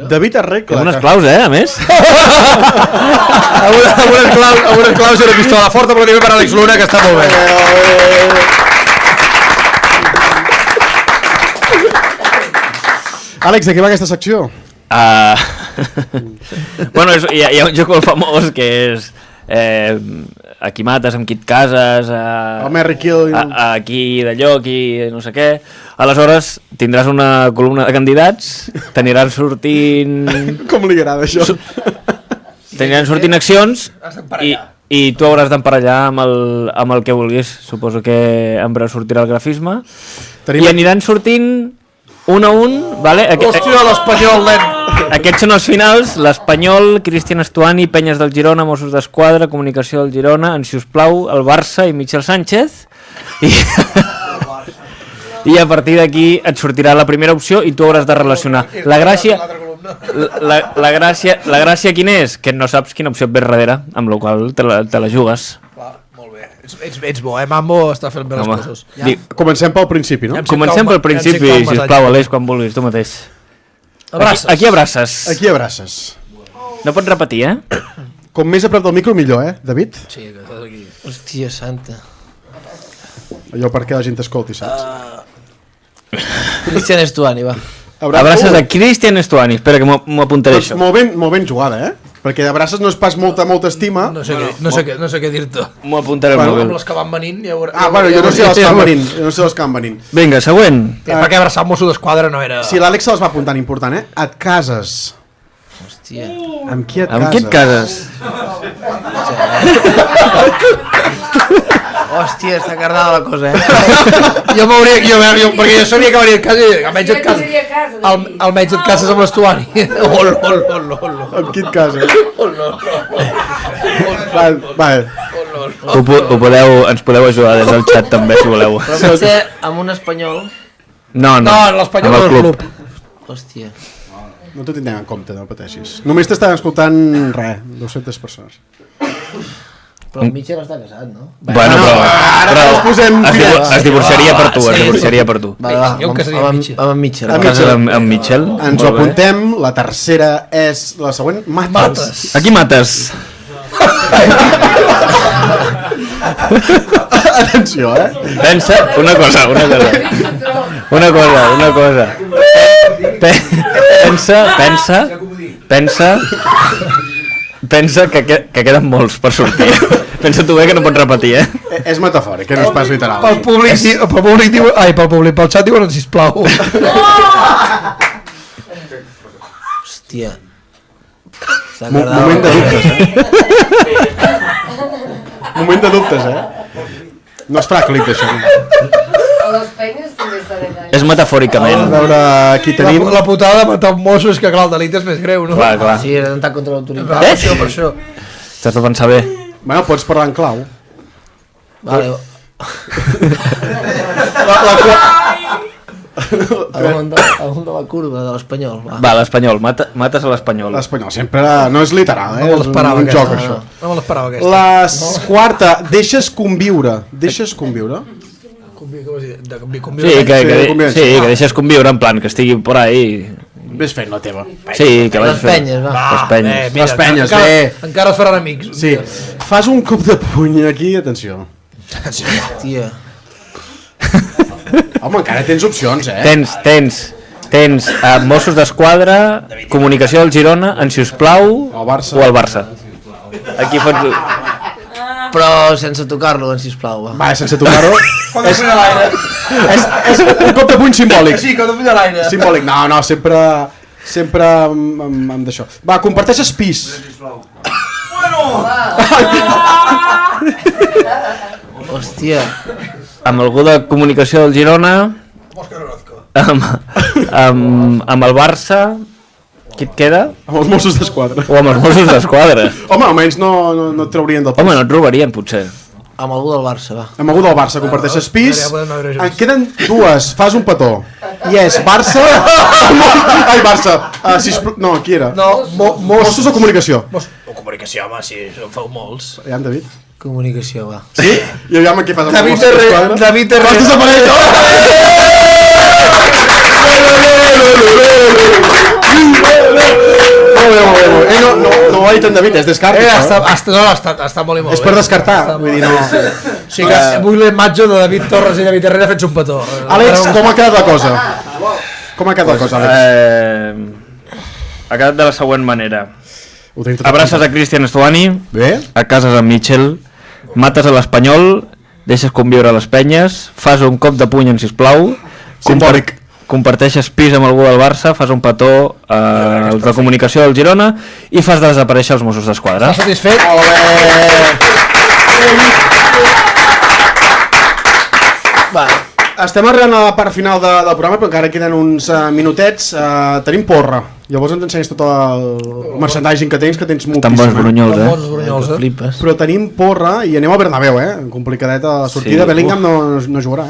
David arregla. Amb unes claus, a més? Amb unes claus i una pistola forta, però per Àlex Luna, que està molt bé. Àlex, de què va aquesta secció? Bueno, hi ha un joc molt famós que és... aquí mates amb qui et cases, El Merry Kill. aquí d'allò, aquí no sé què. Aleshores tindràs una columna de candidats, t'aniran sortint Com li agrada això? t'aniran sortint accions i tu hauràs d'emparellar amb el que vulguis. Suposo que en breu sortirà el grafisme i aniran sortint un a un, vale? Hòstia, l'Espanyol, nen. Aquests són els finals: l'Espanyol, Cristian Estuani, Penyes del Girona, Mossos d'Esquadra, Comunicació del Girona, En Si us plau, el Barça i Michel Sánchez. I a partir d'aquí et sortirà la primera opció i tu hauràs de relacionar. La gràcia quina és? Que no saps quina opció et ve darrere, amb la qual te la jugues. Molt bé. Ets bo, Mambo està fent bé les Home, coses. Comencem pel principi, no? Comencem pel principi, sisplau, Aleix, quan vulguis, tu mateix. Abraces. Aquí abraces. Aquí abraces. No pots repetir, Com més a prop del micro, millor, David? Sí, que estàs aquí. Hòstia santa. Allò perquè la gent t'escolti, saps? Cristian Estuani, va. Abraces a Cristian Estuani. Espera que m'ho apuntaré, Doncs això. molt ben jugada, Perquè abraces no és pas molta estima. No sé què dir-te. M'ho apuntaré al Bueno, mòbil. Amb les que van venint... Ja jo no sé els que van venint. Vinga, següent. Perquè abraçar Mosso d'Esquadra no era... Sí, l'Àlex se les va apuntant, important, Et cases. Hòstia. Amb qui et cases? Amb qui et cases? Hòstia, està cardada la cosa, Jo perquè jo sabia que venia a casa i almenys et cases. Almenys et cases amb l'Estuani. Amb qui et cases? Ens podeu ajudar des del xat també, si voleu. Però potser amb un espanyol... No, l'Espanyol amb el del club. Hòstia. No t'ho tindrem en compte, no pateixis. Només t'estaven escoltant, 200 persones. Però el Mitchell està casat, no? Bueno, però ens posem es divorciaria per tu, es divorciaria per tu. Va, Jo em casaria amb Mitchell. amb en Mitchell. Amb Cases amb Mitchell? Ens ho apuntem, la tercera és la següent, mates. Aquí mates. Atenció, Pensa, una cosa. Pensa que queden molts per sortir. Pensa tu bé que no pots repetir, És metafòric, no és pas literal. Pel públic diu... Ai, pel xat diuen sisplau. Hòstia. Està Moment de dubtes, Moment de dubtes, No es farà clip, això. A les penyes també estan allà. És metafòricament. A veure, aquí tenim... La putada de matar un mosso és que, clar, el delit és més greu, no? Clar. Sí, és atemptat contra l'autoritat. Per això. T'has de pensar bé. Bueno, pots parlar en clau. Vale. Al de la curva de l'Espanyol. Va, l'Espanyol, mates a l'Espanyol. L'Espanyol sempre no és literal, No me és l'esperava, un joc, aquesta. això. No me l'esperava, aquesta. La quarta, deixes conviure. Deixes conviure? Sí, que convivència. deixes conviure, en plan, que estigui por ahí. Ves fent la teva. Sí, que Les vagis fent. penyes, va. Les penyes. Les penyes, bé. Encara es faran amics. Sí. Fas un cop de puny aquí, atenció. Tia. Home, encara tens opcions, Tens Mossos d'Esquadra, Comunicació del Girona, En Si us plau El Barça. o el Barça. Aquí fots... Però sense tocar-lo, sisplau, va. Va, sense tocar-ho. és un cop de puny simbòlic. Sí, cop de puny a l'aire. Simbòlic. No, sempre amb d'això. Va, comparteixes pis. Hòstia. Amb algú de comunicació del Girona, amb el Barça, qui et queda? Amb els Mossos d'Esquadra. O amb els Mossos d'Esquadra? Home, almenys no et traurien del pis. Home, no et robarien, potser. Amb algú del Barça, va. Amb algú del Barça, comparteixes pis. Ja podem anar a veure junts. En queden dues, fas un petó. I és Barça... Ai, Barça. Sisplau... No, qui era? No, Mossos o comunicació? O comunicació, home, sí, en feu molts. Aviam, David. Comunicació, va. Sí? I aviam què fas amb els Mossos David d'Esquadra. Vas desaparèixer. No ho ha dit en David, és descart. Està molt i molt És per descartar. Vull dir, no... Sí, que vull la imatge de David Torres i David Herrera fent un petó. Àlex, com ha quedat la cosa? Com ha quedat la cosa, Àlex? Ha quedat de la següent manera. Ho tenim tot Abraces a Cristian Estuani, Bé? a cases amb Mitchell, mates a l'Espanyol, deixes conviure a les penyes, fas un cop de puny en sisplau, Simbòlic. comparteixes pis amb algú del Barça, fas un petó als de comunicació del Girona i fas desaparèixer els Mossos d'Esquadra. Està satisfet? Va. Estem arribant a la part final del programa, però encara queden uns minutets. Tenim porra. Llavors ens ensenyes tot el merchandising que tens moltíssim. Tan bons brunyols, Bons brunyols, Flipes. Però tenim porra i anem al Bernabéu, complicadeta la sortida. Sí. Bellingham no jugarà,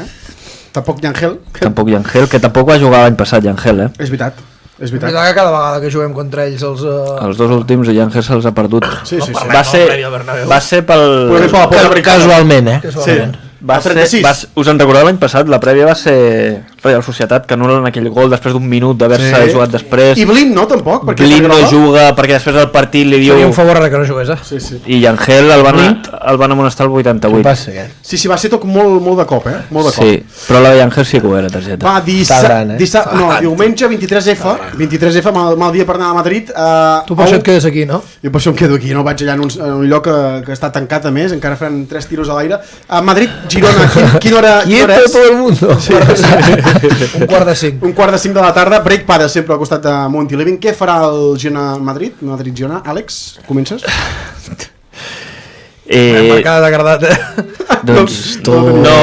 Tampoc Llangel. Tampoc Llangel, que tampoc va jugar l'any passat Llangel, És veritat. És És veritat. veritat que cada vegada que juguem contra ells els... Els dos últims Llangel se'ls ha perdut. Sí. Va ser pel... Però per la porra americana. Casualment, Sí. Va ser, 36. us en recordeu l'any passat? La prèvia va ser Real Societat, que anul·len aquell gol després d'un minut d'haver-se jugat després. I Blind no, tampoc? Perquè Blind no Groga. juga perquè després del partit li diu... Seria un favor ara que no jugués, Sí. I Llangel el van amonestar el 88. Què passa, aquest? Sí, va ser tot molt de cop, Molt de cop. Sí, però la de Llangel sí que ho era, targeta. Va, Està gran, diumenge 23F, mal dia per anar a Madrid. Tu per això et quedes aquí, no? Jo per això em quedo aquí, no vaig allà en un lloc que està tancat a més, encara faran 3 tiros a l'aire. A Madrid, Girona, quina hora és? todo el mundo. Sí. Un quart de 5. Un quart de 5 de la tarda, break para sempre al costat de Monty Living. Què farà el Girona-Madrid? Madrid-Girona. Àlex, comences? Marcada degradat, Doncs no.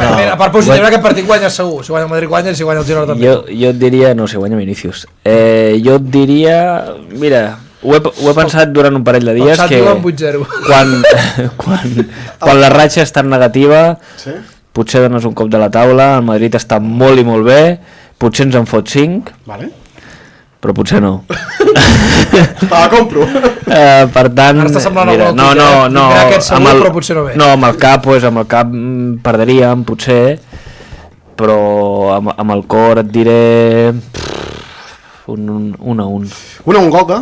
A part positiu, aquest partit guanya segur. Si guanya el Madrid guanya i si guanya el Girona també. jo et diria, no sé, guanya Vinícius. Jo et diria, mira, ho he pensat durant un parell de dies El Santi que va amb 8-0. quan la ratxa és tan negativa, Sí? potser dones un cop de la taula, el Madrid està molt i molt bé, potser ens en fot 5, Vale. però potser no. Te la compro. Per tant, Ara està semblant mira, algú al Twitter, vindrà aquest segur, però potser no ve. No, amb el cap, pues, amb el cap perdríem, potser, però amb el cor et diré un 1-1. Un gol de?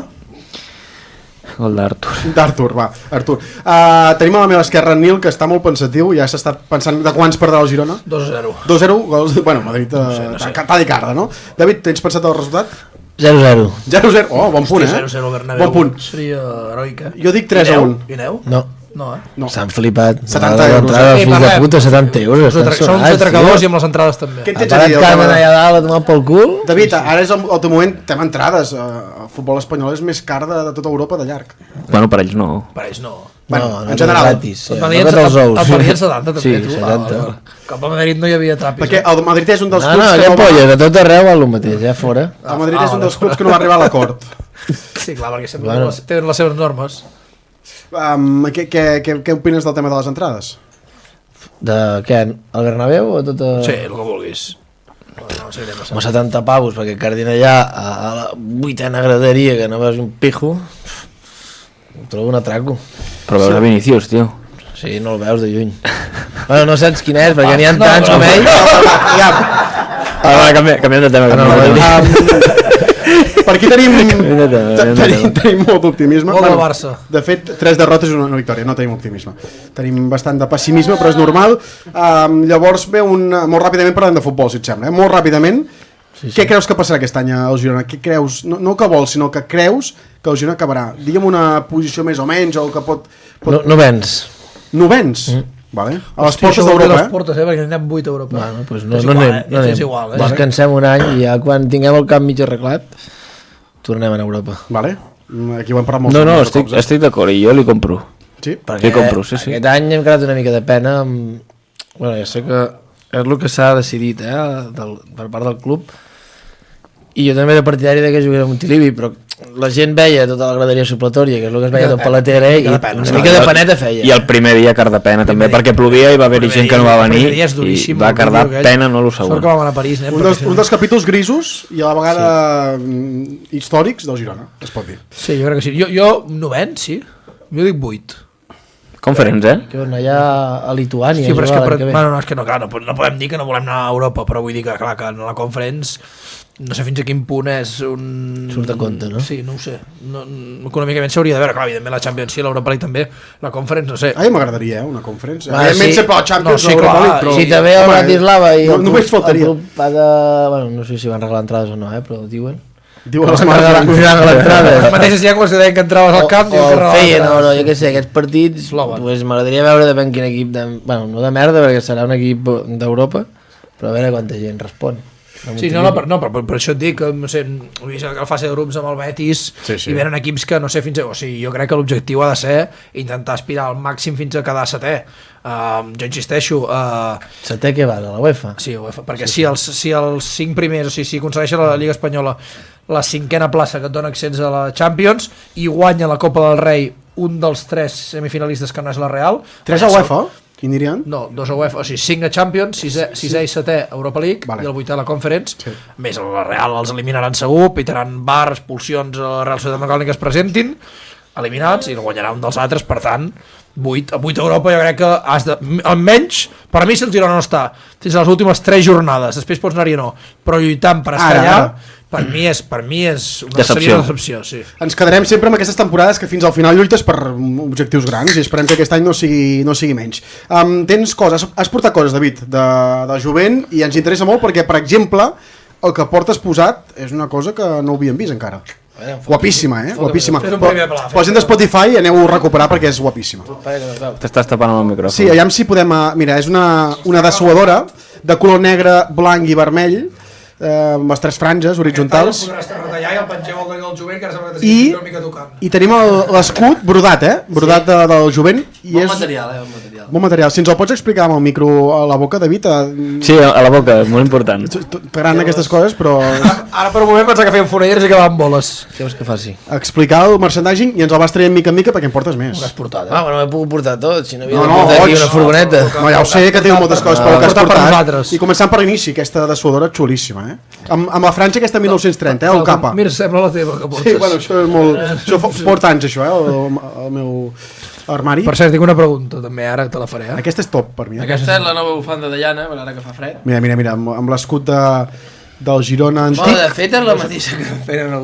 Gol d'Artur. D'Artur, va, Artur. Tenim a la meva esquerra en Nil, que està molt pensatiu, ja s'està pensant de quants perdrà el Girona. 2-0. 2-0, gols, bueno, Madrid tal i carda, no? David, tens pensat el resultat? 0-0. 0-0, oh, bon punt, 0-0 al Bernabéu. Bon punt. Seria heroic, Jo dic 3-1. I aneu? No. No, No. S'han flipat. 70 euros. L'entrada, fills de parlem. puta, 70 euros. Som uns atracadors i amb les entrades també. Què en Ha tens a parat dir? Carmen allà dalt a tomar pel cul. David, ara és el teu moment, tem entrades. El futbol espanyol és més car de tota Europa de llarg. Bueno, per ells no. Per ells no. Bueno, no, en general. Gratis, Et sí. venien No els ous. 70 també, Sí, tu. 70. Cap a Madrid no hi havia trapis. Perquè el Madrid és un dels No, clubs que que no polla, va... de tot arreu va el mateix, ja fora. El Madrid és un dels clubs que no va arribar a l'acord. Sí, clar, perquè sempre tenen les seves normes. Què opines del tema de les entrades? De què? El Bernabéu o tot? Sí, el que vulguis. No sé què passa. Home, 70 pavos perquè cardin allà a la 8a graderia que no veus un pijo. Ho trobo un atraco. Però veus a Vinícius, tio. Sí, no el veus de lluny. Bueno, no saps quin és, perquè n'hi ha tants com ell. Canviem de tema. Per aquí tenim Tenim molt d'optimisme. Gol del Barça. De fet, 3 derrotes i una victòria, no tenim optimisme. Tenim bastant de pessimisme, però és normal. Llavors ve molt ràpidament parlant de futbol, si et sembla. Molt ràpidament, Què creus que passarà aquest any al Girona? Què creus? No que vols, sinó que creus que el Girona acabarà. Digue'm una posició més o menys, o que pot... No vens. Novens? Vale. A les Hòstia, portes això vol dir d'Europa, les portes, perquè n'anem 8 a Europa. Bueno, pues És no igual, anem. és igual, Descansem un any i ja quan tinguem el camp mig arreglat tornem a Europa. Vale. Aquí ho hem parlat molt. No, estic d'acord, i jo li compro. Sí? Li compro, sí. Aquest any hem quedat una mica de pena amb... Bueno, ja sé que és el que s'ha decidit per part del club, i jo també era partidari que jugués a Montilivi, però la gent veia tota la graderia supletòria, que és el que es veia tot per la tele, i una mica de peneta feia. I el primer dia car de pena també, perquè plovia i va haver-hi gent que no va venir i va cardar pena, no lo Sort segon. que vam anar a París, Un dels capítols grisos i a la vegada històrics del Girona, es pot dir. Sí, jo crec que sí. Jo novens, sí. Jo dic 8. Conference, Que van allà a Lituània. Sí, però és que, l'any ve. bueno, no, és que no, clar, no podem dir que no volem anar a Europa, però vull dir que, clar, que en la Conference no sé fins a quin punt és un... Surt a compte, no? Sí, no ho sé. No, econòmicament s'hauria de veure, clar, evidentment la Champions sí, l'Europa League també, la Conference no sé. A mi m'agradaria, una conference. Va, Evidentment sí. sempre la Champions, No, sí, l'Europa clar, League, però... Si també el Home, Bratislava i el només faltaria. club ha de... Bueno, no sé si van regalar entrades o no, però ho diuen. Diuen les Van regalar mares. entrades. Les mateixes llengües que deien que entraves al camp, diuen o que el regalaven feien, entrades. no, jo què sé, aquests partits Sloven. pues, m'agradaria veure depèn quin equip bueno, no de merda perquè serà un equip d'Europa, però a veure quanta gent respon. Sí, però per això et dic que, no sé, he vist la fase de grups amb el Betis i venen equips que no sé fins a... O sigui, jo crec que l'objectiu ha de ser intentar aspirar al màxim fins a quedar setè. Jo insisteixo... Setè què va, de la UEFA? Sí, UEFA, perquè si els 5 primers, o sigui, si aconsegueixen la Lliga Espanyola la 5a plaça que et dona accés a la Champions i guanya la Copa del Rei un dels 3 semifinalistes que no és la Real... 3 a UEFA? Quin dirien? No, 2 a UEFA, o sigui 5 a Champions, 6è i 7è Europa League, Vale. i el 8è a la Conference. Més la Real els eliminaran segur, pitaran bar, expulsions a la Real Societat Mecànica que es presentin, eliminats, i el guanyarà un dels altres, per tant 8 a Europa jo crec que has de, almenys per mi si el Girona no està fins a les últimes 3 jornades, després pots anar-hi o no, però lluitant per estar allà per mi és una decepció, sí. Ens quedarem sempre amb aquestes temporades que fins al final lluites per objectius grans i esperem que aquest any no sigui menys. Tens coses, has portat coses, David, de jovent, i ens interessa molt perquè, per exemple, el que portes posat és una cosa que no havíem vist encara. Guapíssima, guapíssima. La gent de Spotify aneu a recuperar perquè és guapíssima. T'estàs tapant amb el micròfon. Sí, aviam si podem... Mira, és una dessuadora de color negre, blanc i vermell, amb les 3 franges horitzontals, i tenim l'escut brodat, brodat del jovent, i Bon és material, bon material. Si ens el pots explicar amb el micro a la boca, David, Sí, a la boca, molt important. t'agraden aquestes coses, però Ara per un moment pensava que feien fonelleres i acabaven boles. Què vols que faci? explicar el merchandising i ens el vas traient mica en mica perquè en portes més. Has portat, Ah, bueno, m'he pogut portar tot, si no havia No, de no, portar aquí goig. una furgoneta. No, ja ho sé que teniu moltes coses, però el que has portat per portat... nosaltres. I començant per l'inici, aquesta dessuadora xulíssima, amb la franja aquesta 1930, el capa. Mira, sembla la teva que portes. Sí, bueno, això és molt... Això porta anys, això, el meu armari. Per cert, tinc una pregunta també, ara te la faré. Aquesta és top, per mi. Aquesta és la nova bufanda de llana, ara que fa fred. Mira, amb l'escut del Girona Bueno, antic. de fet és la mateixa que feren a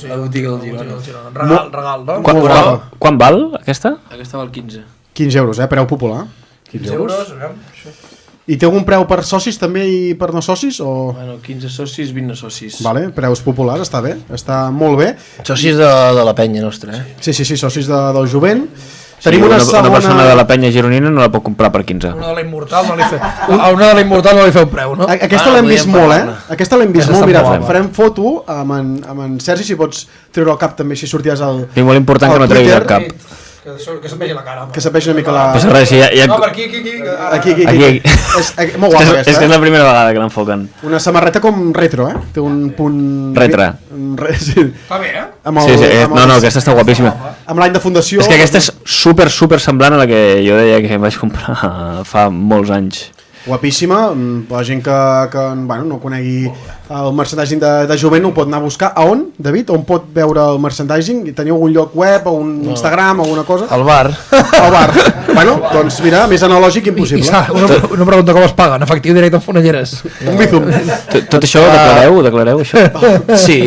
la botiga del Girona. Regal, no? Quan val aquesta? Aquesta val 15. 15 euros, preu popular. 15 euros. I té algun preu per socis també i per no socis? O... Bueno, 15 socis, 20 no socis. Vale, preus populars, està bé, està molt bé. Socis de la penya nostra, Sí, socis del jovent. Sí, Tenim una segona... una persona de la penya gironina no la pot comprar per 15. Una de la Immortal no li feu preu, no? Aquesta l'hem vist molt, Aquesta l'hem vist Aquesta molt. està Mira, molt guapa. farem foto amb en Sergi, si pots treure el cap també, si sorties al... I molt important que no treguis el cap. Que se'n vegi la cara. Que s'apeix una mica la... Passa res, si ja... No, per aquí. Aquí. És molt guapa És que és aquesta, la primera vegada que l'enfoquen. Una samarreta com retro, Té un punt... Retre. Sí. Està bé, Amb Sí, no, aquesta està guapíssima. Amb l'any de fundació... És que aquesta és super semblant a la que jo deia que em vaig comprar fa molts anys. Guapíssima, la gent que bueno, no conegui el merchandising de jovent ho pot anar a buscar. A on, David? On pot veure el merchandising? Teniu algun lloc web o un Instagram o alguna cosa? Al bar. Al bar. Bueno, doncs mira, més analògic impossible. Una pregunta, com es paga? En efectiu directe amb fonelleres? Un bizum. Tot això ho declareu això? Sí,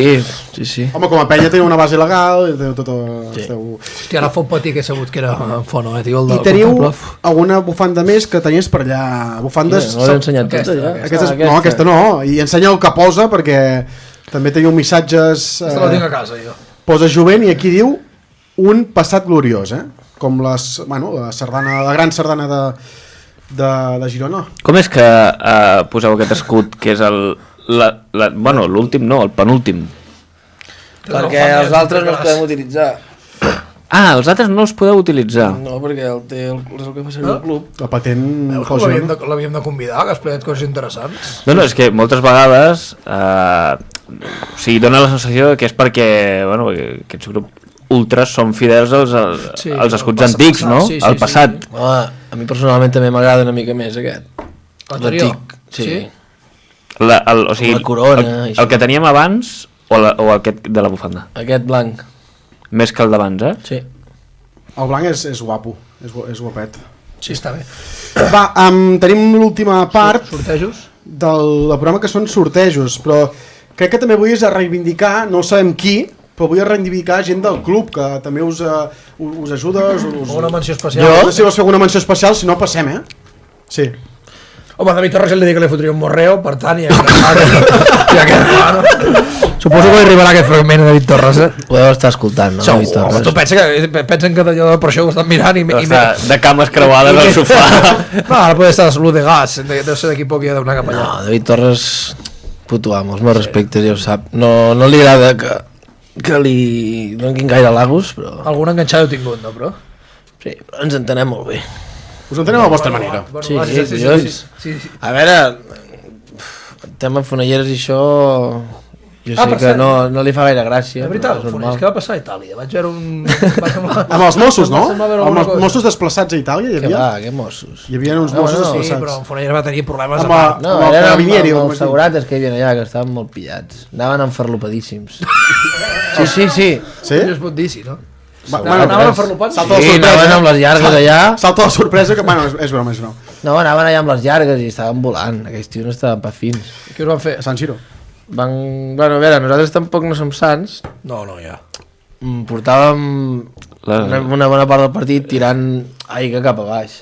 Sí, sí. Home, com a penya teniu una base legal, teniu tot... Sí. Hòstia, ara fot patir que he sabut que era en fono, tio, el I del teniu Contemplaf. alguna bufanda més que tenies per allà? Bufandes... No l'he ensenyat Aquesta, tota, ja. Aquestes, Ah, no, aquesta no. I ensenya el que posa, perquè també teniu missatges... Aquesta la tinc a casa, jo. Posa jovent i aquí diu un passat gloriós, com la sardana, la gran sardana de Girona. Com és que poseu aquest escut, que és l'últim, no, el penúltim? Perquè els altres no els podem utilitzar. Ah, els altres no els podeu utilitzar. No, perquè és el que fa servir el club. La patent... Veus que l'havíem de convidar, que ha explicat coses interessants. No, és que moltes vegades o sigui, dona la sensació que és perquè, bueno, que aquests grups ultras són fidels als escuts antics, no? Sí, al passat. Home, a mi personalment també m'agrada una mica més aquest. L'anterior? Sí. O sigui, La corona, el que teníem abans o aquest de la bufanda? Aquest blanc. Més que el d'abans, Sí. El blanc és guapo, és guapet. Sí, està bé. Va, tenim l'última part Sortejos? del programa, que són sortejos, però crec que també vull reivindicar, no sabem qui, però vull reivindicar gent del club, que també us ajuda. Una menció especial. Jo, no sé si vols fer alguna menció especial, si no passem, Sí. Home, David Torres li dic que li fotria un morreo, per tant, ja suposo que li arribarà aquest fragment a David Torres, Podeu estar escoltant, no? David Segur, Torres. tu pensen que d'allò per això ho estan mirant i de cames creuades al sofà. no, ara pot estar salut de gas, deu ser d'aquí poc i ha d'anar cap allà. No, David Torres, puto amo, els meus respectes, ja ho sap. No li agrada que li donin gaire halagos, però... Algun enganxat heu tingut, no, però? Sí, però ens entenem molt bé. Us entenem a la vostra manera. Sí, collons. A veure, el tema fonelleres i això... Jo sé per que cert. no li fa gaire gràcia. De veritat, però és Fonells, normal. què va passar a Itàlia? Vaig veure un... va semblar- Amb els Mossos, no? va semblar veure Amb alguna els cosa. Mossos desplaçats a Itàlia hi Què havia? va, què Mossos? Hi havia uns No, Mossos no, Sí, desplaçats. però en Fonells va tenir problemes Amb a la- part. No, amb el eren Carabinieri, amb com els es diu. segurates que hi havia allà, que estaven molt pillats. Anaven enfarlopadíssims. Sí. Sí? No es pot dir, sí, no? Anaven a fer-lo Salta la Sí, sorpresa. anaven amb les llargues allà. Salta la sorpresa, que bueno, és broma, és broma. No, anaven allà amb les llargues i estaven volant. Aquells tios no estaven pa fins. Què us van fer? A Sant Siro. Bueno, a veure, nosaltres tampoc no som sants. No, ja. Portàvem una bona part del partit tirant aigua cap a baix.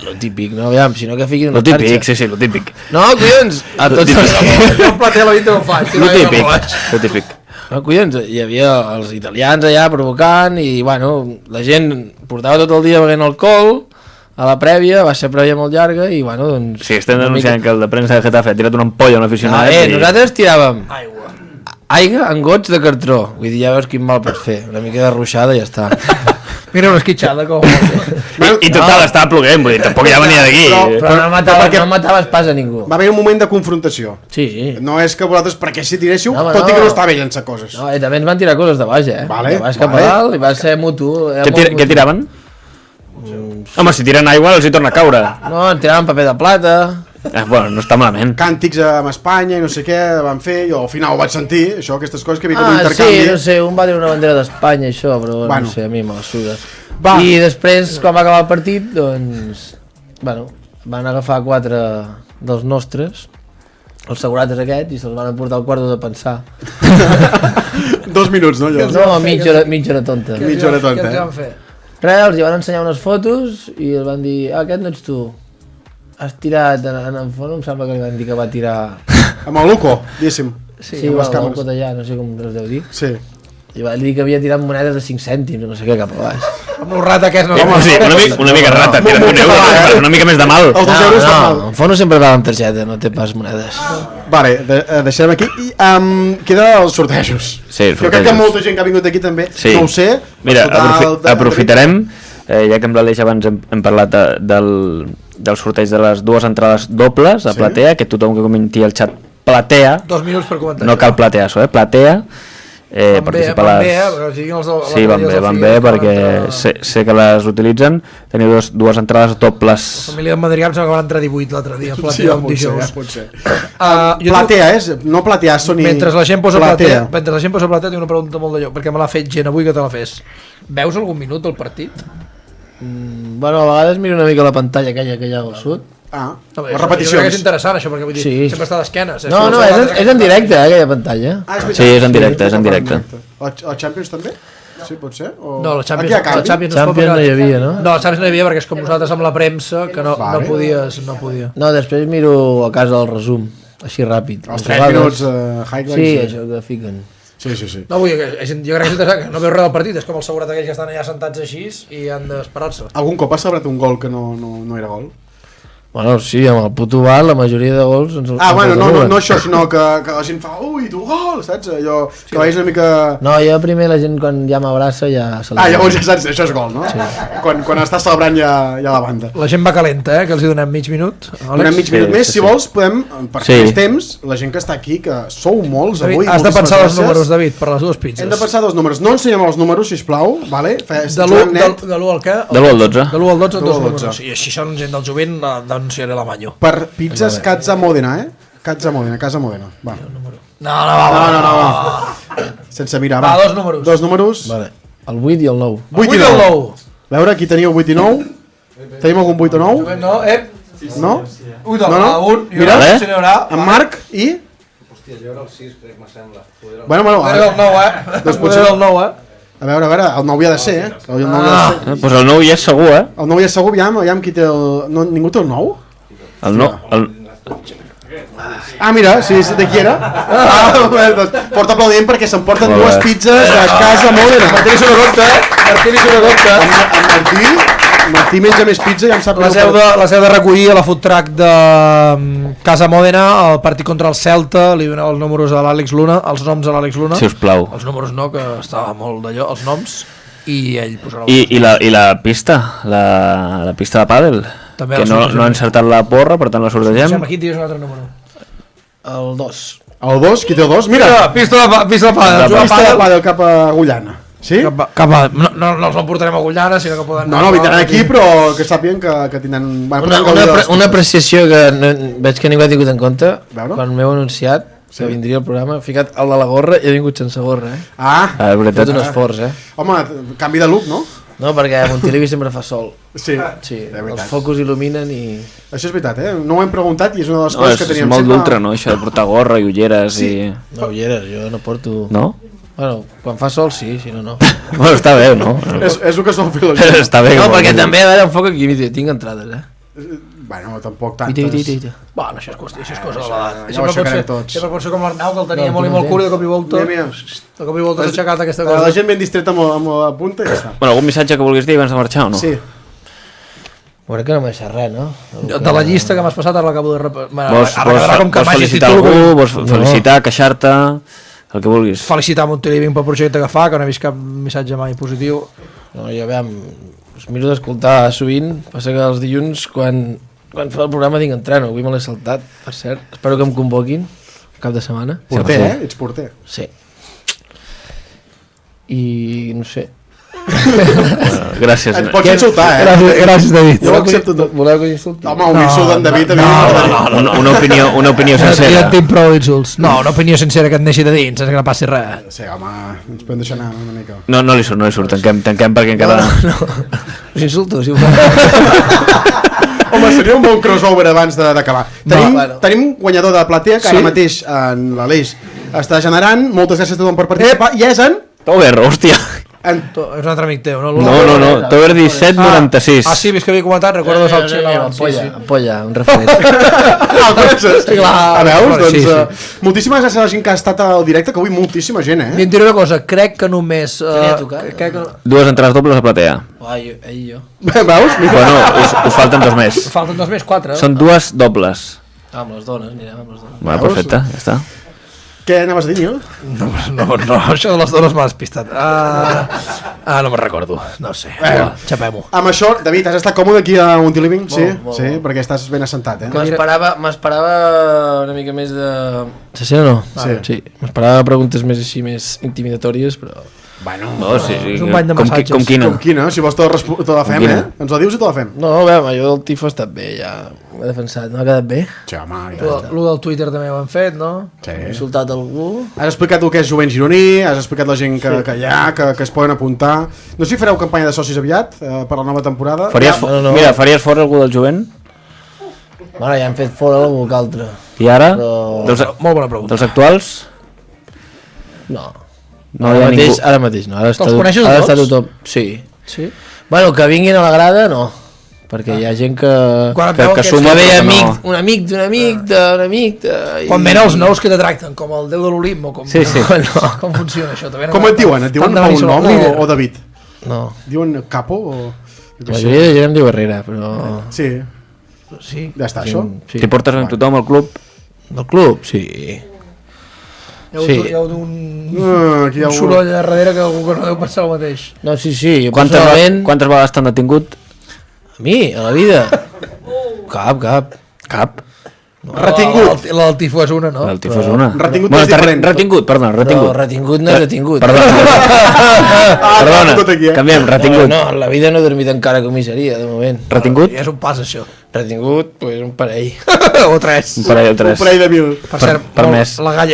Lo típic, no? Aviam, si no que fiquin una Lo típic, xarxa. sí, lo típic. No, collons! A tots els que... Jo el plater a la vida ho faig. Lo típic, lo típic. No, collons, hi havia els italians allà provocant i, bueno, la gent portava tot el dia beguent alcohol a la prèvia, va ser prèvia molt llarga i, bueno, doncs... Sí, estem denunciant que el de premsa de Getafe ha tirat una ampolla a un aficionat. Nosaltres tiràvem Aigua. aigua en gots de cartró. Vull dir, ja veus quin mal pots fer. Una mica de ruixada i ja està. Mira una esquitxada com... I total, estava ploguent, vull dir, tampoc ja venia d'aquí. Però no mataves pas a ningú. Va haver un moment de confrontació. Sí. No és que vosaltres perquè si tiréssiu, No, tot i que no. no estava bé llançar coses. No, i també ens van tirar coses de baix, Vale, de baix cap vale. a dalt i va ser mutu. Què tiraven? Home, si tiren aigua els hi torna a caure. No, en tiraven paper de plata. Bueno, no està malament. Càntics amb Espanya i no sé què van fer, jo al final ho vaig sentir, això, aquestes coses que hi havia com un Sí, intercanvi. no sé, un va dir una bandera d'Espanya, això, però Bueno. no sé, a mi me la suda. Va. I després, quan va acabar el partit, doncs, bueno, van agafar 4 dels nostres, els segurates aquests, i se'ls van emportar al quarto de pensar. 2 minuts, no? Allò? No, mitja hora tonta. Mitja hora tonta, Què eh? van fer? Res, els hi van ensenyar unes fotos i els van dir, aquest no ets tu. Has tirat en el fons, em sembla que li van dir que va tirar... Amb el Luco, diguéssim. Sí, amb les el càmeres. Loco d'allà, no sé com es deu dir. Sí. I va dir que havia tirat monedes de 5 cèntims, no sé què, cap a baix. Amb un rat aquest no... Sí, una mica rata, tira un euro, una mica més de mal. Els 2 euros fan mal. En fono sempre va amb targeta, no té pas monedes. Vale, deixem aquí. I queda els sortejos. Sí, els Jo crec que sortejos. molta gent que ha vingut aquí també, Sí. no ho sé. Mira, escoltar aprofitarem, ja que amb l'Aleix abans hem parlat del sorteig de les 2 entrades dobles a Sí. Platea, que tothom que comenti el xat Platea, 2 minuts per comentar. no cal Plateaso, Platea, participa a les... perquè siguin els de, Sí, van bé, perquè sé que les utilitzen. Teniu dues entrades dobles. La família de Madrigal em sembla que van entrar 18 l'altre dia. Sí, Platea, un pot ser, dijous. pot ser. Jo Platea, és? No Plateaso ni... mentre la gent posa platea, mentre la gent posa platea, tinc una pregunta molt d'allò, perquè me l'ha fet gent avui que te la fes. Veus algun minut del partit? Bueno, a vegades miro una mica la pantalla aquella que hi ha al sud. Ah, No, les jo crec que és repeticions. interessant això, perquè vull dir, Sí. sempre està d'esquenes. No, és en directe, aquella pantalla. Ah, veritat. Sí, és en directe, és en directe. El Champions també? Sí, pot ser? O... No, la Champions, Aquí a canvi? la Champions, no es pot Champions no hi perquè- havia, no? No, la Champions no hi havia perquè és com nosaltres amb la premsa, que no Vale. podies, no podia. No, després miro a casa el resum, així ràpid. Els Les 3 jugades. minuts highlights. Sí, això que fiquen. Sí, sí, sí. No, vull dir que jo crec que és interessant, que no veus res del partit, és com el seguretat aquells que estan allà sentats així i han d'esperar-se. Algun cop has celebrat un gol que no era gol? Bueno, sí, amb el puto bar la majoria de gols ens els Ah, bueno, ens els no anulen. això, sinó que la gent fa ui, tu gol, saps? Allò, que vagis una mica... No, jo primer la gent quan ja m'abraça ja se Ah, llavors ja saps, això és gol, no? Sí. Quan estàs celebrant ja la banda. La gent va calenta, que els hi donem mig minut. Donem mig minut més, si vols, podem, per Sí. fer més temps, la gent que està aquí, que sou molts David, avui, has de moltíssimes pensar els gràcies. números, David, per les dues pizzas. Hem de pensar dos números. No ensenyem els números, sisplau, vale? De l'1 al què? De l'1 al 12. De l'1 al 12, De dos l'1 al 12. números. I així són gent del jovent, denunciaré la manyo. Per pizzas Casa Modena, Casa Modena, Casa Modena. Va. No. Sense mirar, Va, va. dos números. Dos números. Vale. El 8 i el 9. 8 i 9. A veure, aquí teníeu 8 i 9. Tenim algun 8 o 9? No, No? Ui, No, no. un, Mira, Vale. si n'hi haurà. En Marc i... Bueno, Poder del 9, Doncs Poder del 9, a veure, el 9 hi ha de ser, El 9 hi ha de ser. Doncs el 9 ja és segur, El 9 ja és segur, aviam qui té el... No, ningú té el 9? El 9... El... Ah, mira, sí, de qui era? Doncs porta aplaudiment perquè s'emporten Molt bé. dues pizzas de Casa Modena. Martí Sorogonta, Martí Sorogonta. En Martí menja més pizza i ja em sap Les heu de recollir a la food truck de Casa Modena, el partit contra el Celta, li doneu els números a l'Àlex Luna, els noms a l'Àlex Luna. Si us plau. Els números no, que estava molt d'allò, els noms, i ell posarà I la pista, la pista de pàdel, També que la no sortegem. ha encertat la porra, per tant la sortegem. Aquí et dius un altre número. El 2. El 2, qui té el 2? Mira, Pista de pàdel. pista de pàdel cap a Agullana. Sí? No els emportarem a Agullana, sinó que poden... No, vindran aquí, però que sàpiguen que tindran... Una apreciació que no, veig que ningú ha tingut en compte. Veure? Quan m'heu anunciat que vindria el programa, he ficat el de la gorra i he vingut sense gorra, Ah, Ah, és He veritat. fet un esforç, home, canvi de look, no? No, perquè a Montilivi sempre fa sol. Sí, Sí, de veritat. els focus il·luminen i... Això és veritat, No ho hem preguntat i és una de les No, coses és, que és teníem molt sempre... d'ultra, no? Això de portar gorra i ulleres i... No, ulleres, jo no porto... No? Bueno, quan fa sol sí, si no, no. Bueno, està bé, no? És el que sol fer la gent. Està bé. No, com- perquè també, a veure, enfoca aquí, mira, tinc entrades, Bueno, tampoc Mira, tantes. mira. Bueno, això és cosa de l'edat. Ja ho aixecarem tots. Sempre pot ser com l'Arnau, que el tenia No, molt i tu molt no curt i de cop i volta... Mira, mira. De cop i volta s'ha aixecat aquesta La cosa. gent ben distreta amb la punta i ja està. Bueno, algun missatge que vulguis dir abans de marxar o no? Sí. Veuré que no m'ha deixat res, no? De la llista que m'has passat ara l'acabo de repetir. Vols felicitar algú, vols felicitar, queixar-te, el que vulguis. Felicitar Montilivi pel projecte que fa, que no he vist cap missatge mai positiu. No, jo, veiem, us miro d'escoltar sovint, passa que els dilluns, quan fa el programa tinc entreno, avui me l'he saltat, per cert. Espero que em convoquin cap de setmana. Porter, Ets porter. Sí. I no sé. Bueno, gràcies. Et pots insultar, Gràcies, David. Jo ho accepto tot. Voleu que insulti? Home, un insult d'en David a mi. Una opinió Ja sincera. et tinc prou insults. No, una opinió sincera que et neixi de dins, sense que no passi res. Sí, home, ens podem deixar anar una mica. No li surt, tanquem perquè encara... Us insulto, si voleu. Home, seria un bon crossover abans d'acabar. bueno. Tenim guanyador de platea, que ara mateix en l'Aleix està generant. Moltes gràcies a tothom per participar. I és en... Tover, hòstia. en... És un altre amic teu, no? No. Tover 1796. Ah, sí, vist que havia comentat, recordo el xil. Ampolla, un referent. Ah, coneixes? A veus? Sí, Doncs moltíssimes gràcies a la gent que ha estat al directe, que avui moltíssima gent, I et diré una cosa, crec que només... n'hi ha tocat? crec que... Dues entrades dobles a platea. Ai, jo. Veus? Bueno, us falten dos més. Falten dos més, quatre. Són dues dobles. Ah, amb les dones, anirem amb les dones. Bueno, perfecte, ja està. Què anaves a dir, Nil? No, això de les dones m'ha despistat. No me'n recordo, no sé. Xapem-ho. Amb això, David, has estat còmode aquí a Montiliving? Sí, molt, sí, perquè estàs ben assentat, M'esperava una mica més de... Se sent o no? Sí. M'esperava preguntes més així, més intimidatòries, però... Bueno, No, sí. És un bany de massatges. Com quina? com quina? Si vols te la fem, quina? Ens la dius i te la fem. No, a veure, jo del tifo ha estat bé, ja m'he defensat, no ha quedat bé? Sí, home, i Lo tant. del Twitter també ho hem fet, no? He Sí. insultat algú? Has explicat el que és jovent gironí, has explicat la gent que hi ha, que es poden apuntar. No sé si fareu campanya de socis aviat per la nova temporada. Faries No. Mira, faries fora algú del jovent? Bueno, ja hem fet fora algú que altre. I ara? Però... Molt bona pregunta. Dels actuals? No. No hi ha ningú. Ara mateix no. Ara Te'ls coneixes ara tots? està tothom... Sí. Sí? Bueno, que vinguin a la grada, no. Perquè hi ha gent que... Quan et Que- veuen que aquests- suma- Que ve però amic, no. un amic d'un amic d'un amic de... Quan ven els nous que te tracten, com el déu de l'Olimp o com... Sí, sí. No. Com funciona això? També no Com et diuen? Et diuen T'han de venir un nom líder. o David? No. Diuen Capo o... La majoria de gent em diu Herrera, però... Sí, Sí. ja està, això. Sí. T'hi portes amb tothom al club? Del club? Sí. Sí. Hi ha un Aquí hi ha soroll a darrere que algú que no deu pensar el mateix. No, sí, sí. Jo Quantes personalment... vegades t'han detingut? A mi, a la vida? Cap. Cap. Retingut. La del tifo és una, no? El tifo és una. Retingut Bueno, és diferent. Retingut, perdona, Però retingut. retingut no és retingut. Perdona, tot aquí, eh? canviem, No, retingut. no, en la vida no he dormit encara a comissaria, de moment. Retingut? Ja és un pas, això. Retingut, pues un parell. O tres. Un parell o Un tres. parell de mil. Per cert, per molt- més. la Ah,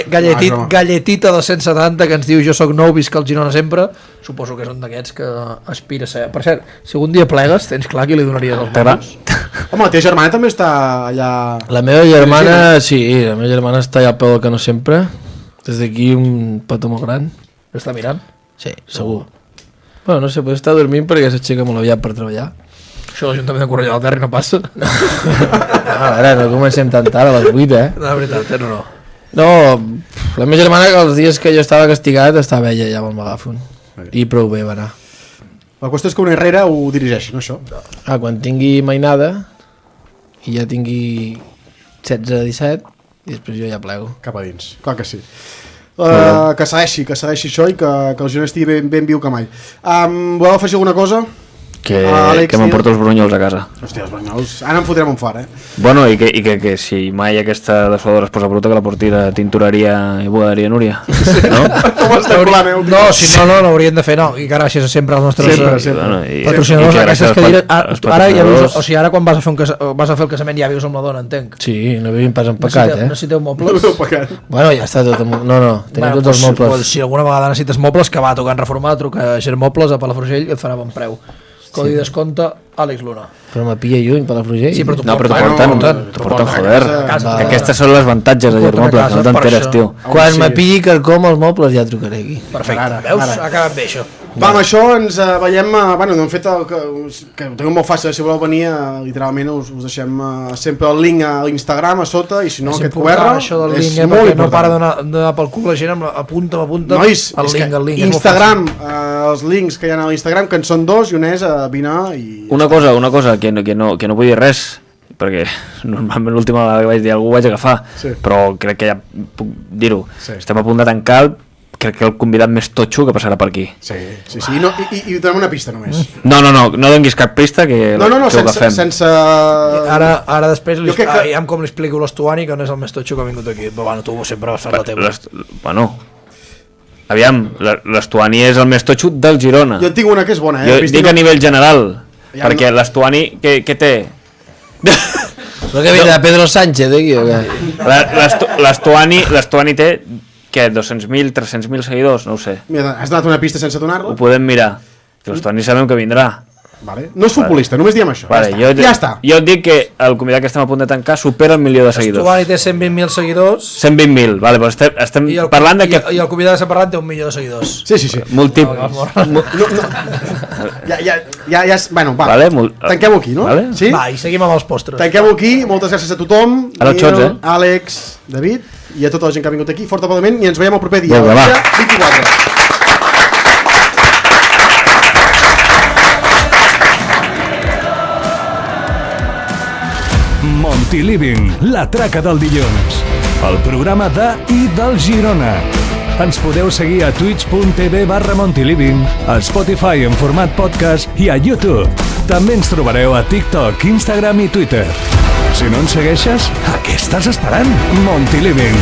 galletita de 170 que ens diu jo sóc nou, visc al Girona sempre, suposo que és un d'aquests que aspira a ser. Per cert, si algun dia plegues, tens clar qui li donaries els T'agrada? motos? Home, la teva germana també està allà... La meva germana, sí, la meva germana està allà al peu del canó sempre. Des d'aquí un petó molt gran. Està mirant? Sí, segur. Bueno, no sé, pot estar dormint perquè s'aixeca molt aviat per treballar. Això a l'Ajuntament de Correllà del Terri no passa. A veure, no comencem tan tard, a les 8, eh? De veritat, no. No, la meva germana que els dies que jo estava castigat estava ella ja amb el megàfon. I prou bé va anar. La qüestió és que un Herrera ho dirigeixi, no això? Ah, quan tingui mainada i ja tingui 16-17 i després jo ja plego. Cap a dins, clar que sí. Que segueixi això i que el Girona estigui ben viu que mai. Voleu afegir alguna cosa? Àlex, Que m'emporto els brunyols a casa. Hòstia, els Banyols, ara em fotrem un far, eh? Bueno, i que si mai aquesta dessuadora es posa bruta, que la porti de tinturaria i bugaderia Núria. No? Com estem planeu? No, si no l'haurien de fer, no. I gràcies a sempre als nostres Sempre. Bueno, i patrocinadors que d'aquestes gràcies als cadires. als Ara ja vius, patrocinadors. o sigui, ara quan vas a fer el casament ja vius amb la dona, entenc. Sí, no vivim pas en pecat, eh? Necessiteu mobles? Bueno, ja està tot... No, tenim tots els mobles. Pues, si alguna vegada necessites mobles, que va tocant reformar, truca a Germobles a Palafrugell i et farà bon preu. Codi descompte, Àlex Luna. Però me pilla lluny per la Frugell. Sí, però tu No, però t'ho porten, a joder. casa. Que aquestes són les avantatges de T'ho porten a Germobles, casa, no t'enteres, per tio. Quan Sí. me pilli quelcom els mobles ja trucaré aquí. Perfecte, Ara, veus? ara. Ha acabat bé, això. Va, amb això ens veiem, bueno, no hem fet el que ho teniu molt fàcil, si voleu venir, literalment us deixem sempre el link a l'Instagram a sota, i si no És aquest important, QR això del és link, molt perquè no important. para d'anar pel cul la gent, apunta, Nois, el és link, que el link. és molt Instagram, els links que hi ha a l'Instagram, que en són dos, i un és a Vina i... Una cosa que no vull dir res, perquè normalment l'última vegada que vaig dir alguna ho vaig agafar, Sí. però crec que ja puc dir-ho. Sí. Estem a punt de tancar crec que el convidat més totxo que passarà per aquí. Sí, i donem una pista només. No donis cap pista que, No, que ho agafem. sense... Ara després Jo crec que- aviam com li explico l'Estuani, que no és el més totxo que ha vingut aquí. Però bueno, tu sempre vas fer la teva. Bueno, aviam, l'Estuani és el més totxo del Girona. Jo en tinc una que és bona, Jo Vist dic una- a nivell general, Ja perquè l'Estuani, què té? Però que vindrà Pedro Sánchez aquí o què? L'Estuani té, què, 200.000, 300.000 seguidors? No ho sé. Mira, has donat una pista sense donar-la? Ho podem mirar. L'Estuani sabem que vindrà. Vale. No és futbolista, només diem això. Vale, ja està. Jo et dic que el convidat que estem a punt de tancar supera el milió de seguidors. Estuani té 120.000 seguidors 120.000, vale, però estem i el, parlant de que... i el convidat que s'ha parlat té 1 milió de seguidors. Sí. Ja, bueno, va. Vale, Tanquem-ho aquí, no? Vale. Sí? Va, i seguim amb els postres. Tanquem-ho aquí, moltes gràcies a tothom. Ara els xots, Nil, Àlex, David i a tota la gent que ha vingut aquí. Fort aplaudiment i ens veiem el proper dia. Vinga, va. Dia 24. Monty Living, la traca del dilluns. El programa de i del Girona. Ens podeu seguir a twitch.tv/MontyLiving, a Spotify en format podcast i a YouTube. També ens trobareu a TikTok, Instagram i Twitter. Si no ens segueixes, a què estàs esperant? Monty Living.